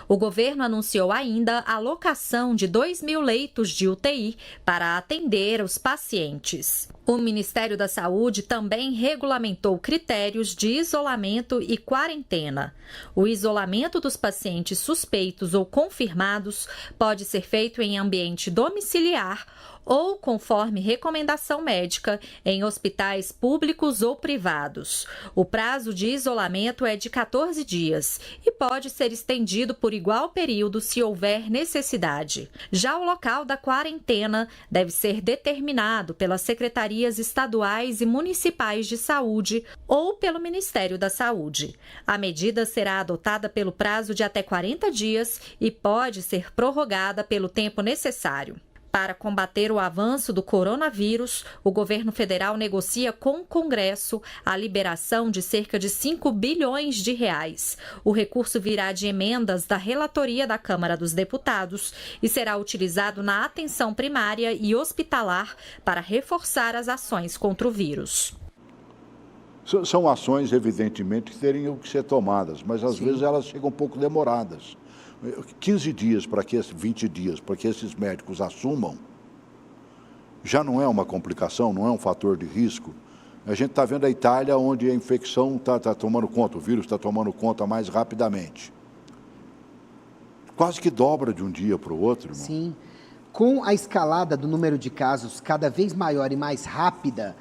Speaker 7: O governo anunciou ainda a alocação de 2.000 leitos de UTI para atender os pacientes. O Ministério da Saúde também regulamentou critérios de isolamento e quarentena. O isolamento dos pacientes suspeitos ou confirmados pode ser feito em ambiente domiciliar ou conforme recomendação médica em hospitais públicos ou privados. O prazo de isolamento é de 14 dias e pode ser estendido por igual período se houver necessidade. Já o local da quarentena deve ser determinado pelas secretarias estaduais e municipais de saúde ou pelo Ministério da Saúde. A medida será adotada pelo prazo de até 40 dias e pode ser prorrogada pelo tempo necessário. Para combater o avanço do coronavírus, o governo federal negocia com o Congresso a liberação de cerca de 5 bilhões de reais. O recurso virá de emendas da relatoria da Câmara dos Deputados e será utilizado na atenção primária e hospitalar para reforçar as ações contra o vírus.
Speaker 1: São ações, evidentemente, que teriam que ser tomadas, mas às vezes elas chegam um pouco demoradas. 15 dias para que 20 dias para que esses médicos assumam, já não é uma complicação, não é um fator de risco. A gente está vendo a Itália, onde a infecção está tomando conta, o vírus está tomando conta mais rapidamente. Quase que dobra de um dia para o outro, irmão.
Speaker 2: Sim. Com a escalada do número de casos cada vez maior e mais rápida,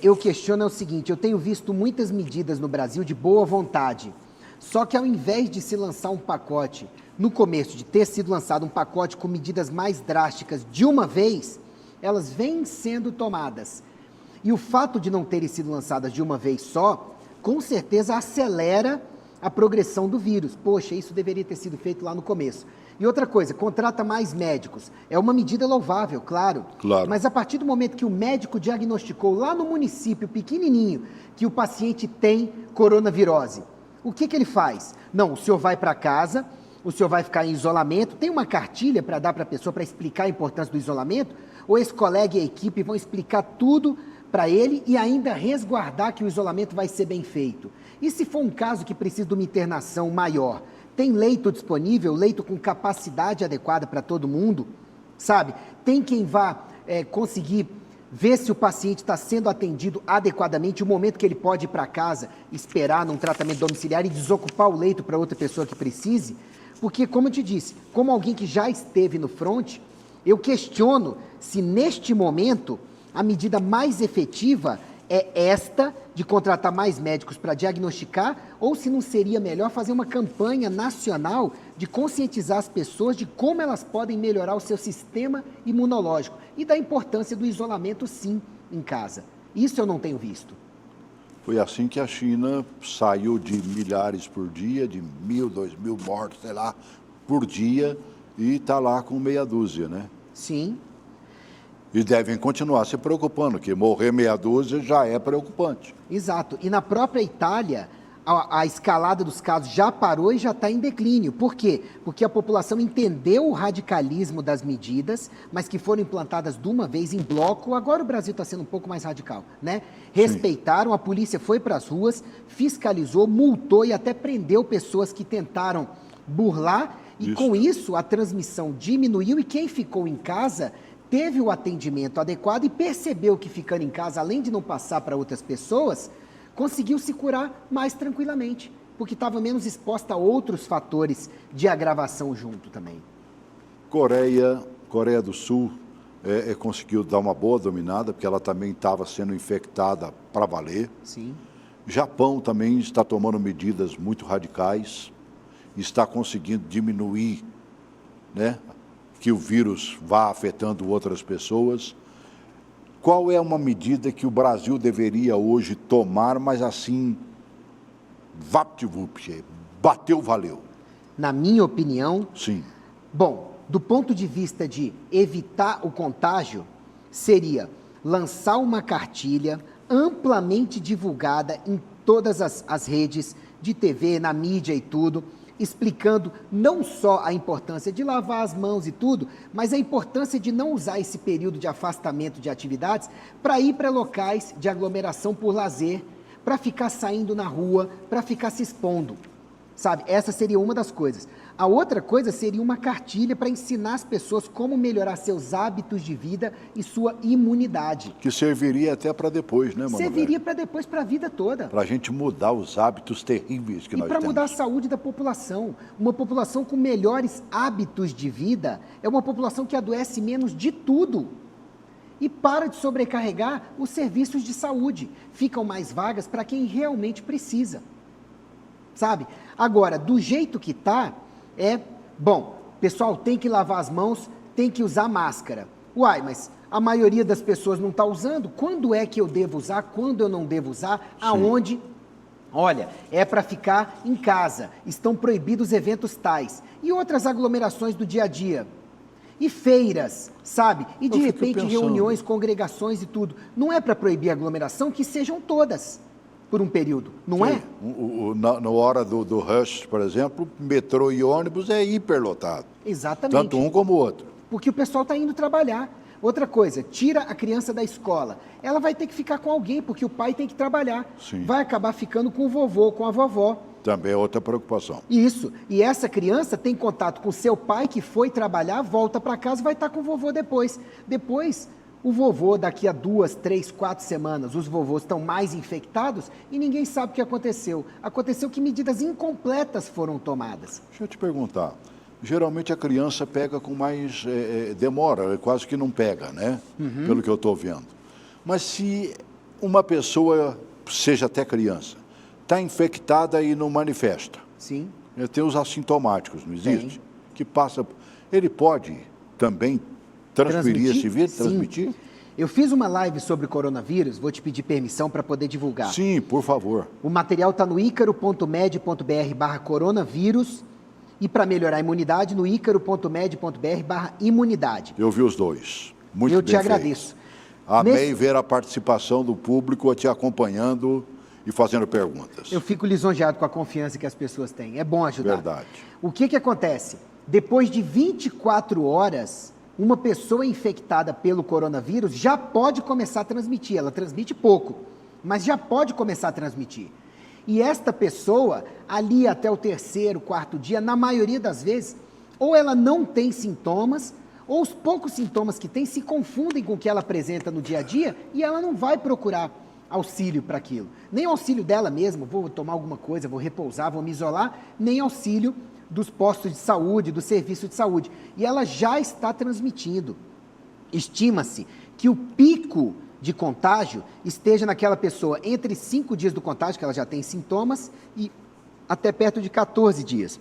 Speaker 2: eu questiono o seguinte, eu tenho visto muitas medidas no Brasil de boa vontade, só que ao invés de se lançar um pacote, no começo de ter sido lançado um pacote com medidas mais drásticas de uma vez, elas vêm sendo tomadas. E o fato de não terem sido lançadas de uma vez só, com certeza acelera a progressão do vírus. Poxa, isso deveria ter sido feito lá no começo. E outra coisa, contrata mais médicos. É uma medida louvável, claro. Mas a partir do momento que o médico diagnosticou lá no município pequenininho que o paciente tem coronavirose, o que ele faz? Não, o senhor vai para casa, o senhor vai ficar em isolamento, tem uma cartilha para dar para a pessoa para explicar a importância do isolamento, ou esse colega e a equipe vão explicar tudo para ele e ainda resguardar que o isolamento vai ser bem feito. E se for um caso que precisa de uma internação maior, tem leito disponível, leito com capacidade adequada para todo mundo, sabe? Tem quem vá conseguir ver se o paciente está sendo atendido adequadamente, o momento que ele pode ir para casa, esperar num tratamento domiciliar e desocupar o leito para outra pessoa que precise. Porque, como eu te disse, como alguém que já esteve no front, eu questiono se neste momento a medida mais efetiva é esta de contratar mais médicos para diagnosticar, ou se não seria melhor fazer uma campanha nacional de conscientizar as pessoas de como elas podem melhorar o seu sistema imunológico e da importância do isolamento, sim, em casa. Isso eu não tenho visto.
Speaker 1: Foi assim que a China saiu de milhares por dia, de 1.000, 2.000 mortos, sei lá, por dia, e está lá com meia dúzia, né?
Speaker 2: Sim.
Speaker 1: E devem continuar se preocupando, que morrer meia dúzia já é preocupante.
Speaker 2: Exato. E na própria Itália, a escalada dos casos já parou e já está em declínio. Por quê? Porque a população entendeu o radicalismo das medidas, mas que foram implantadas de uma vez em bloco. Agora o Brasil está sendo um pouco mais radical, né? Respeitaram, a polícia foi para as ruas, fiscalizou, multou e até prendeu pessoas que tentaram burlar. E com isso a transmissão diminuiu e quem ficou em casa teve o atendimento adequado e percebeu que ficando em casa, além de não passar para outras pessoas, conseguiu se curar mais tranquilamente, porque estava menos exposta a outros fatores de agravação junto também.
Speaker 1: Coreia do Sul conseguiu dar uma boa dominada, porque ela também estava sendo infectada para valer.
Speaker 2: Sim.
Speaker 1: Japão também está tomando medidas muito radicais, está conseguindo diminuir, né, que o vírus vá afetando outras pessoas. Qual é uma medida que o Brasil deveria hoje tomar, mas assim, vapt-vupt, bateu, valeu?
Speaker 2: Na minha opinião,
Speaker 1: sim.
Speaker 2: Bom, do ponto de vista de evitar o contágio, seria lançar uma cartilha amplamente divulgada em todas as redes de TV, na mídia e tudo, explicando não só a importância de lavar as mãos e tudo, mas a importância de não usar esse período de afastamento de atividades para ir para locais de aglomeração por lazer, para ficar saindo na rua, para ficar se expondo, sabe? Essa seria uma das coisas. A outra coisa seria uma cartilha para ensinar as pessoas como melhorar seus hábitos de vida e sua imunidade.
Speaker 1: Que serviria até para depois, né, Manoel?
Speaker 2: Serviria para depois, para a vida toda.
Speaker 1: Para a gente mudar os hábitos terríveis que nós temos.
Speaker 2: E para mudar a saúde da população. Uma população com melhores hábitos de vida é uma população que adoece menos de tudo. E para de sobrecarregar os serviços de saúde. Ficam mais vagas para quem realmente precisa. Sabe? Agora, do jeito que está, bom, pessoal, tem que lavar as mãos, tem que usar máscara. Uai, mas a maioria das pessoas não está usando. Quando é que eu devo usar? Quando eu não devo usar? Sim. Aonde? Olha, é para ficar em casa. Estão proibidos eventos tais. E outras aglomerações do dia a dia. E feiras, sabe? E de repente reuniões, congregações e tudo. Não é para proibir a aglomeração, que sejam todas. Por um período, não é?
Speaker 1: Na hora do rush, por exemplo, metrô e ônibus é hiperlotado.
Speaker 2: Exatamente.
Speaker 1: Tanto um como o outro.
Speaker 2: Porque o pessoal está indo trabalhar. Outra coisa, tira a criança da escola. Ela vai ter que ficar com alguém, porque o pai tem que trabalhar.
Speaker 1: Sim.
Speaker 2: Vai acabar ficando com o vovô, com a vovó.
Speaker 1: Também é outra preocupação.
Speaker 2: Isso. E essa criança tem contato com seu pai, que foi trabalhar, volta para casa, vai estar com o vovô depois. Depois, O vovô, daqui a 2, 3, 4 semanas, os vovôs estão mais infectados e ninguém sabe o que aconteceu. Aconteceu que medidas incompletas foram tomadas.
Speaker 1: Deixa eu te perguntar. Geralmente a criança pega com mais demora, quase que não pega, né? Pelo que eu estou vendo. Mas se uma pessoa, seja até criança, está infectada e não manifesta.
Speaker 2: Sim.
Speaker 1: Tem os assintomáticos, não existe?
Speaker 2: Tem.
Speaker 1: Que passa. Ele pode também transferir esse vírus?
Speaker 2: Sim.
Speaker 1: Transmitir?
Speaker 2: Eu fiz uma live sobre coronavírus, vou te pedir permissão para poder divulgar.
Speaker 1: Sim, por favor.
Speaker 2: O material está no icaro.med.br/coronavírus e para melhorar a imunidade, no icaro.med.br/imunidade.
Speaker 1: Eu vi os dois. Muito
Speaker 2: Eu
Speaker 1: bem
Speaker 2: te
Speaker 1: feito.
Speaker 2: agradeço.
Speaker 1: Amei ver a participação do público te acompanhando e fazendo perguntas.
Speaker 2: Eu fico lisonjeado com a confiança que as pessoas têm. É bom ajudar.
Speaker 1: Verdade.
Speaker 2: O que acontece? Depois de 24 horas, uma pessoa infectada pelo coronavírus já pode começar a transmitir. Ela transmite pouco, mas já pode começar a transmitir. E esta pessoa, ali até o 3º, 4º dia, na maioria das vezes, ou ela não tem sintomas, ou os poucos sintomas que tem se confundem com o que ela apresenta no dia a dia e ela não vai procurar auxílio para aquilo. Nem auxílio dela mesma, vou tomar alguma coisa, vou repousar, vou me isolar, nem auxílio dos postos de saúde, do serviço de saúde. E ela já está transmitindo. Estima-se que o pico de contágio esteja naquela pessoa entre 5 dias do contágio, que ela já tem sintomas, e até perto de 14 dias.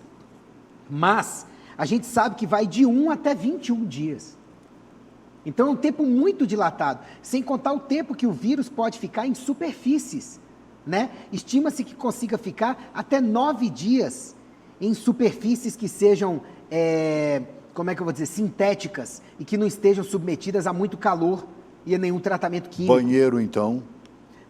Speaker 2: Mas a gente sabe que vai de 1 até 21 dias. Então é um tempo muito dilatado, sem contar o tempo que o vírus pode ficar em superfícies, né? Estima-se que consiga ficar até 9 dias em superfícies que sejam, sintéticas e que não estejam submetidas a muito calor e a nenhum tratamento químico.
Speaker 1: Banheiro, então?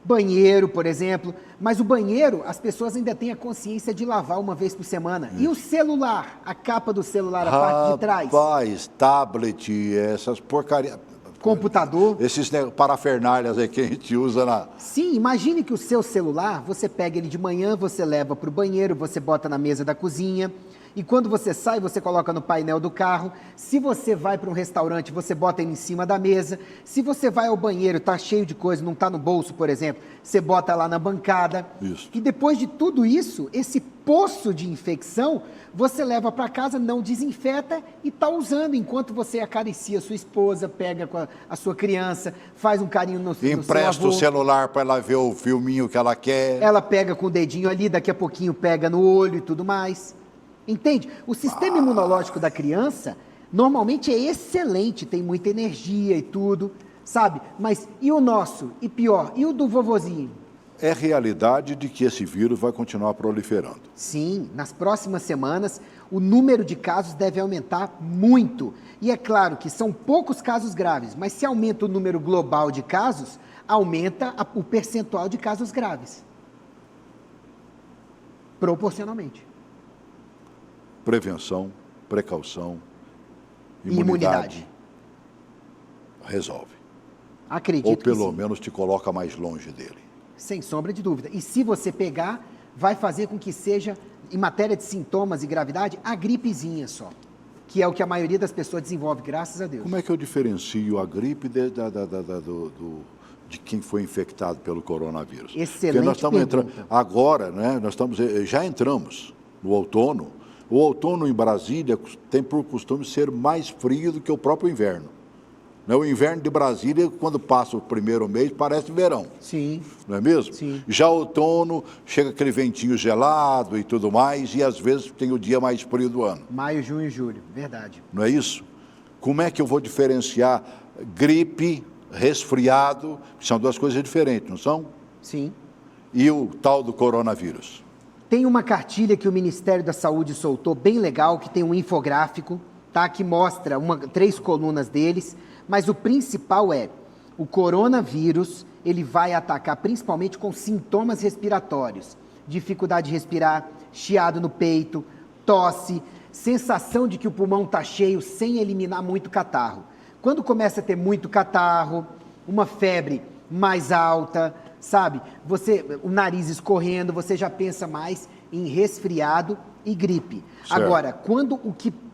Speaker 2: Banheiro, por exemplo. Mas o banheiro, as pessoas ainda têm a consciência de lavar uma vez por semana. E o celular, a capa do celular, a parte de trás?
Speaker 1: Rapaz, tablet, essas porcarias.
Speaker 2: Computador.
Speaker 1: Esses parafernálias aí que a gente usa na...
Speaker 2: Sim, imagine que o seu celular, você pega ele de manhã, você leva para o banheiro, você bota na mesa da cozinha, e quando você sai, você coloca no painel do carro. Se você vai para um restaurante, você bota ele em cima da mesa. Se você vai ao banheiro, está cheio de coisa, não está no bolso, por exemplo, você bota lá na bancada.
Speaker 1: Isso.
Speaker 2: E depois de tudo isso, esse poço de infecção, você leva para casa, não desinfeta e está usando enquanto você acaricia a sua esposa, pega com a sua criança, faz um carinho no seu avô.
Speaker 1: Empresta o celular para ela ver o filminho que ela quer.
Speaker 2: Ela pega com o dedinho ali, daqui a pouquinho pega no olho e tudo mais. Entende? O sistema imunológico da criança normalmente é excelente, tem muita energia e tudo, sabe? Mas e o nosso? E pior, e o do vovozinho?
Speaker 1: É realidade de que esse vírus vai continuar proliferando.
Speaker 2: Sim, nas próximas semanas o número de casos deve aumentar muito. E é claro que são poucos casos graves, mas se aumenta o número global de casos, aumenta o percentual de casos graves. Proporcionalmente.
Speaker 1: Prevenção, precaução, imunidade. Resolve.
Speaker 2: Acredito
Speaker 1: Ou
Speaker 2: que
Speaker 1: pelo
Speaker 2: sim.
Speaker 1: menos te coloca mais longe dele.
Speaker 2: Sem sombra de dúvida. E se você pegar, vai fazer com que seja, em matéria de sintomas e gravidade, a gripezinha só. Que é o que a maioria das pessoas desenvolve, graças a Deus.
Speaker 1: Como é que eu diferencio a gripe de quem foi infectado pelo coronavírus?
Speaker 2: Excelente
Speaker 1: Porque nós estamos
Speaker 2: pergunta.
Speaker 1: entrando agora, né? Já entramos no outono. O outono em Brasília tem por costume ser mais frio do que o próprio inverno. Né? O inverno de Brasília, quando passa o primeiro mês, parece verão.
Speaker 2: Sim.
Speaker 1: Não é mesmo?
Speaker 2: Sim.
Speaker 1: Já o outono, chega aquele ventinho gelado e tudo mais, e às vezes tem o dia mais frio do ano.
Speaker 2: Maio, junho e julho, verdade.
Speaker 1: Não é isso? Como é que eu vou diferenciar gripe, resfriado, que são duas coisas diferentes, não são?
Speaker 2: Sim.
Speaker 1: E o tal do coronavírus?
Speaker 2: Tem uma cartilha que o Ministério da Saúde soltou, bem legal, que tem um infográfico, tá? Que mostra 3 colunas deles, mas o principal é, o coronavírus, ele vai atacar principalmente com sintomas respiratórios, dificuldade de respirar, chiado no peito, tosse, sensação de que o pulmão está cheio sem eliminar muito catarro. Quando começa a ter muito catarro, uma febre mais alta, sabe? O nariz escorrendo, você já pensa mais em resfriado e gripe.
Speaker 1: Certo.
Speaker 2: Agora, quando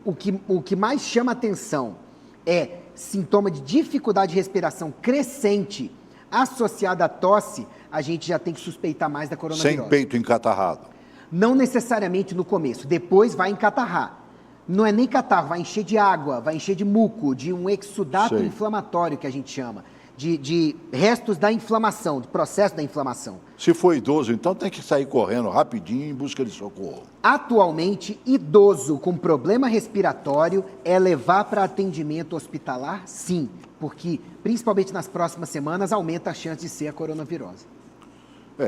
Speaker 2: o que mais chama atenção é sintoma de dificuldade de respiração crescente associada à tosse, a gente já tem que suspeitar mais da coronavirose.
Speaker 1: Sem peito encatarrado.
Speaker 2: Não necessariamente no começo, depois vai encatarrar. Não é nem catarro, vai encher de água, vai encher de muco, de um exudato inflamatório que a gente chama, de restos da inflamação, do processo da inflamação.
Speaker 1: Se for idoso, então tem que sair correndo rapidinho em busca de socorro.
Speaker 2: Atualmente, idoso com problema respiratório é levar para atendimento hospitalar, sim, porque principalmente nas próximas semanas aumenta a chance de ser a coronavirose.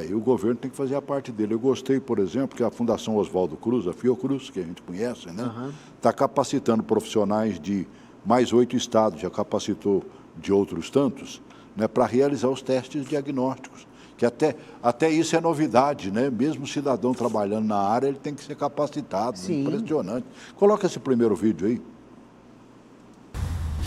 Speaker 1: E o governo tem que fazer a parte dele. Eu gostei, por exemplo, que a Fundação Oswaldo Cruz, a Fiocruz, que a gente conhece, né, está capacitando profissionais de mais 8 estados, já capacitou de outros tantos, né, para realizar os testes diagnósticos, que até isso é novidade, né? Mesmo o cidadão trabalhando na área, ele tem que ser capacitado. Sim. Impressionante. Coloca esse primeiro vídeo aí.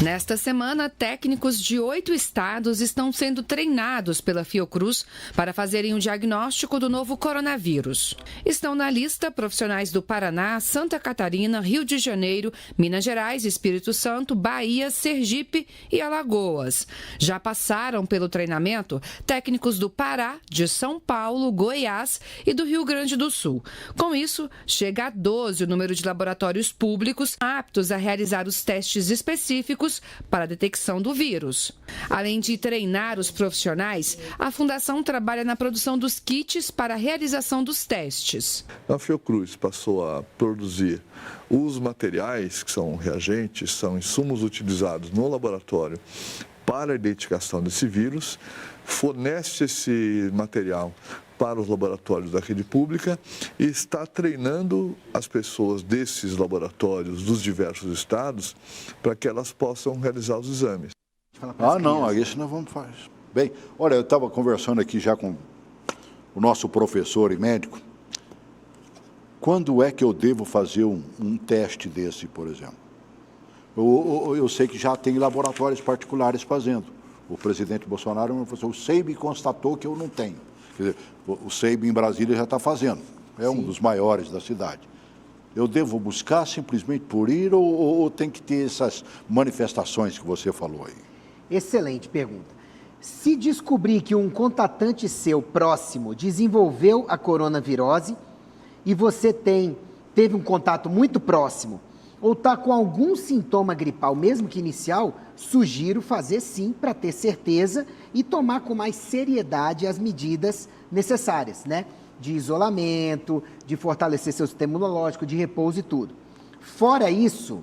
Speaker 8: Nesta semana, técnicos de 8 estados estão sendo treinados pela Fiocruz para fazerem o diagnóstico do novo coronavírus. Estão na lista profissionais do Paraná, Santa Catarina, Rio de Janeiro, Minas Gerais, Espírito Santo, Bahia, Sergipe e Alagoas. Já passaram pelo treinamento técnicos do Pará, de São Paulo, Goiás e do Rio Grande do Sul. Com isso, chega a 12 o número de laboratórios públicos aptos a realizar os testes específicos para a detecção do vírus. Além de treinar os profissionais, a Fundação trabalha na produção dos kits para a realização dos testes.
Speaker 9: A Fiocruz passou a produzir os materiais, que são reagentes, são insumos utilizados no laboratório para a identificação desse vírus, fornece esse material para os laboratórios da rede pública e está treinando as pessoas desses laboratórios dos diversos estados para que elas possam realizar os exames.
Speaker 1: Não, isso nós vamos fazer. Bem, olha, eu estava conversando aqui já com o nosso professor e médico. Quando é que eu devo fazer um teste desse, por exemplo? Eu sei que já tem laboratórios particulares fazendo. O presidente Bolsonaro, o SEIB constatou que eu não tenho. Quer dizer, o SEIB em Brasília já está fazendo, um dos maiores da cidade. Eu devo buscar simplesmente por ir ou tem que ter essas manifestações que você falou aí?
Speaker 2: Excelente pergunta. Se descobrir que um contatante seu próximo desenvolveu a coronavirose e você teve um contato muito próximo ou está com algum sintoma gripal, mesmo que inicial, sugiro fazer sim para ter certeza e tomar com mais seriedade as medidas necessárias, né? De isolamento, de fortalecer seu sistema imunológico, de repouso e tudo. Fora isso,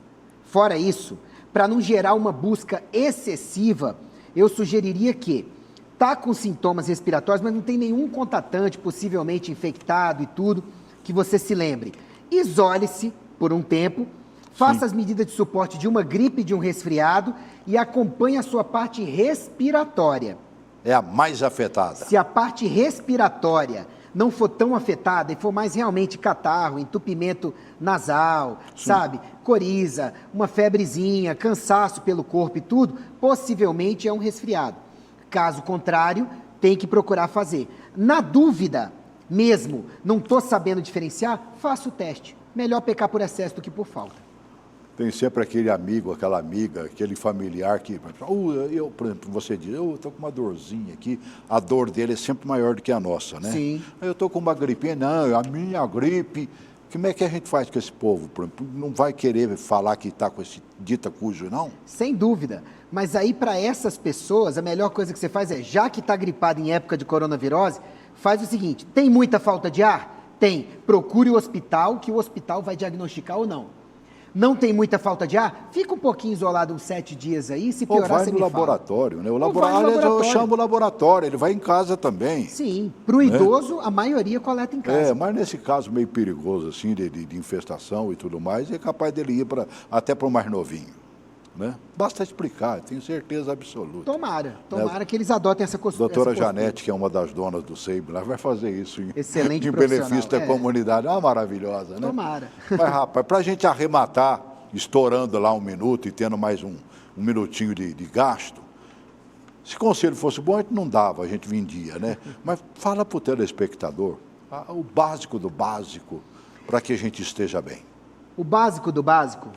Speaker 2: para não gerar uma busca excessiva, eu sugeriria que está com sintomas respiratórios, mas não tem nenhum contatante possivelmente infectado e tudo, que você se lembre. Isole-se por um tempo, faça as medidas de suporte de uma gripe, de um resfriado e acompanhe a sua parte respiratória.
Speaker 1: É a mais afetada.
Speaker 2: Se a parte respiratória não for tão afetada e for mais realmente catarro, entupimento nasal, sabe? Coriza, uma febrezinha, cansaço pelo corpo e tudo, possivelmente é um resfriado. Caso contrário, tem que procurar fazer. Na dúvida, mesmo, não estou sabendo diferenciar, faça o teste. Melhor pecar por excesso do que por falta.
Speaker 1: Tem sempre aquele amigo, aquela amiga, aquele familiar que, por exemplo, você diz, eu estou com uma dorzinha aqui, a dor dele é sempre maior do que a nossa, né?
Speaker 2: Sim.
Speaker 1: Eu estou com uma gripinha, não, a minha gripe. Como é que a gente faz com esse povo, por exemplo? Não vai querer falar que está com esse dita cujo, não?
Speaker 2: Sem dúvida. Mas aí, para essas pessoas, a melhor coisa que você faz é, já que está gripado em época de coronavirose, faz o seguinte, tem muita falta de ar? Tem. Procure o hospital, que o hospital vai diagnosticar ou não. Não tem muita falta de ar? Fica um pouquinho isolado uns 7 dias aí, se piorar,
Speaker 1: vai
Speaker 2: você
Speaker 1: no
Speaker 2: me
Speaker 1: laboratório,
Speaker 2: fala.
Speaker 1: né? Aliás, eu chamo o laboratório, ele vai em casa também.
Speaker 2: Sim, para o idoso, a maioria coleta em casa.
Speaker 1: Mas nesse caso meio perigoso, assim, de infestação e tudo mais, é capaz dele ir até para o mais novinho. Né? Basta explicar, tenho certeza absoluta.
Speaker 2: Tomara que eles adotem essa costura.
Speaker 1: Doutora Janete, que é uma das donas do SEIB, vai fazer isso
Speaker 2: excelente
Speaker 1: em benefício da comunidade. Maravilhosa, né?
Speaker 2: Tomara.
Speaker 1: Mas, rapaz, para a gente arrematar, estourando lá 1 minuto e tendo mais um minutinho de gasto, se conselho fosse bom, a gente não dava, a gente vendia, né? Mas fala para o telespectador o básico do básico para que a gente esteja bem.
Speaker 2: O básico do básico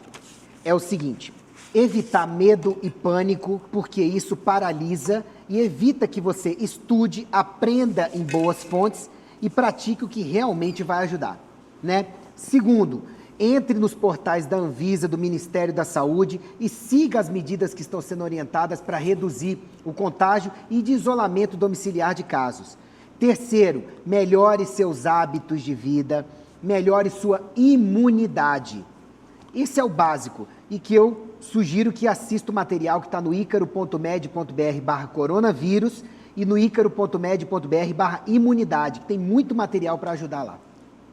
Speaker 2: é o seguinte: evitar medo e pânico, porque isso paralisa e evita que você estude, aprenda em boas fontes e pratique o que realmente vai ajudar, né? Segundo, entre nos portais da Anvisa, do Ministério da Saúde e siga as medidas que estão sendo orientadas para reduzir o contágio e de isolamento domiciliar de casos. Terceiro, melhore seus hábitos de vida, melhore sua imunidade. Esse é o básico e que eu sugiro que assista o material que está no icaro.med.br/coronavírus e no icaro.med.br/imunidade, que tem muito material para ajudar lá.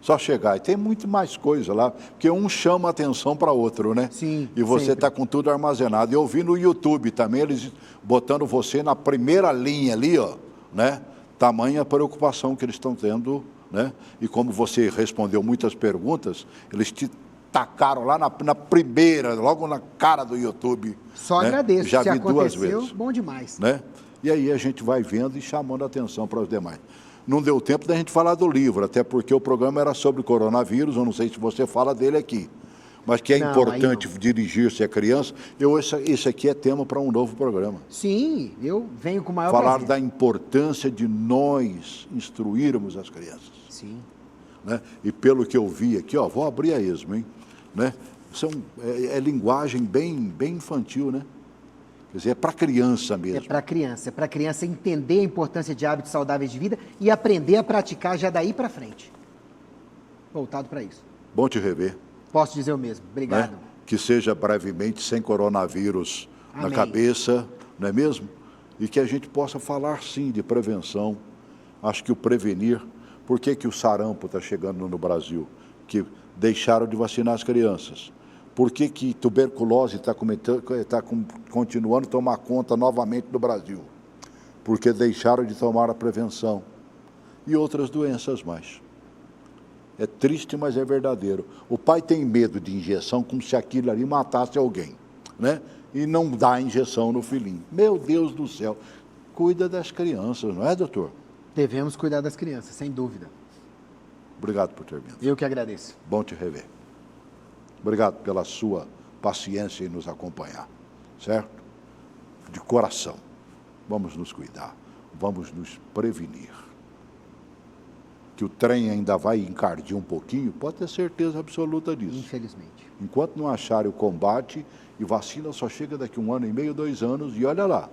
Speaker 1: Só chegar. E tem muito mais coisa lá, porque um chama a atenção para outro, né?
Speaker 2: Sim,
Speaker 1: e você está com tudo armazenado. Eu vi no YouTube também, eles botando você na primeira linha ali, ó, né? Tamanha preocupação que eles estão tendo, né? E como você respondeu muitas perguntas, eles te tacaram lá na primeira, logo na cara do YouTube.
Speaker 2: Só
Speaker 1: né?
Speaker 2: agradeço.
Speaker 1: Já
Speaker 2: se
Speaker 1: vi duas
Speaker 2: aconteceu,
Speaker 1: vezes.
Speaker 2: bom demais.
Speaker 1: Né? E aí a gente vai vendo e chamando a atenção para os demais. Não deu tempo da gente falar do livro, até porque o programa era sobre coronavírus, eu não sei se você fala dele aqui, mas que é importante dirigir-se à criança. Esse aqui é tema para um novo programa.
Speaker 2: Sim, eu venho com o maior
Speaker 1: falar
Speaker 2: prazer.
Speaker 1: da importância de nós instruirmos as crianças.
Speaker 2: Sim.
Speaker 1: Né? E pelo que eu vi aqui, ó, vou abrir a esmo, hein? Né? É linguagem bem infantil, né? Quer dizer, é para criança mesmo.
Speaker 2: É para criança entender a importância de hábitos saudáveis de vida e aprender a praticar já daí para frente. Voltado para isso.
Speaker 1: Bom te rever.
Speaker 2: Posso dizer o mesmo. Obrigado.
Speaker 1: Né? Que seja brevemente sem coronavírus
Speaker 2: Amém.
Speaker 1: Na cabeça, não é mesmo? E que a gente possa falar, sim, de prevenção. Acho que o prevenir... Por que o sarampo está chegando no Brasil? Que deixaram de vacinar as crianças. Por que tuberculose está continuando a tomar conta novamente do Brasil? Porque deixaram de tomar a prevenção. E outras doenças mais. É triste, mas é verdadeiro. O pai tem medo de injeção como se aquilo ali matasse alguém, né? E não dá injeção no filhinho. Meu Deus do céu. Cuida das crianças, não é, doutor?
Speaker 2: Devemos cuidar das crianças, sem dúvida.
Speaker 1: Obrigado por ter vindo.
Speaker 2: Eu que agradeço.
Speaker 1: Bom te rever. Obrigado pela sua paciência em nos acompanhar, certo? De coração. Vamos nos cuidar, vamos nos prevenir. Que o trem ainda vai encardir um pouquinho, pode ter certeza absoluta disso.
Speaker 2: Infelizmente.
Speaker 1: Enquanto não acharem o combate, e vacina só chega daqui 1 ano e meio, 2 anos, e olha lá.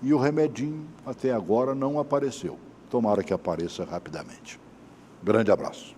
Speaker 1: E o remedinho até agora não apareceu. Tomara que apareça rapidamente. Grande abraço.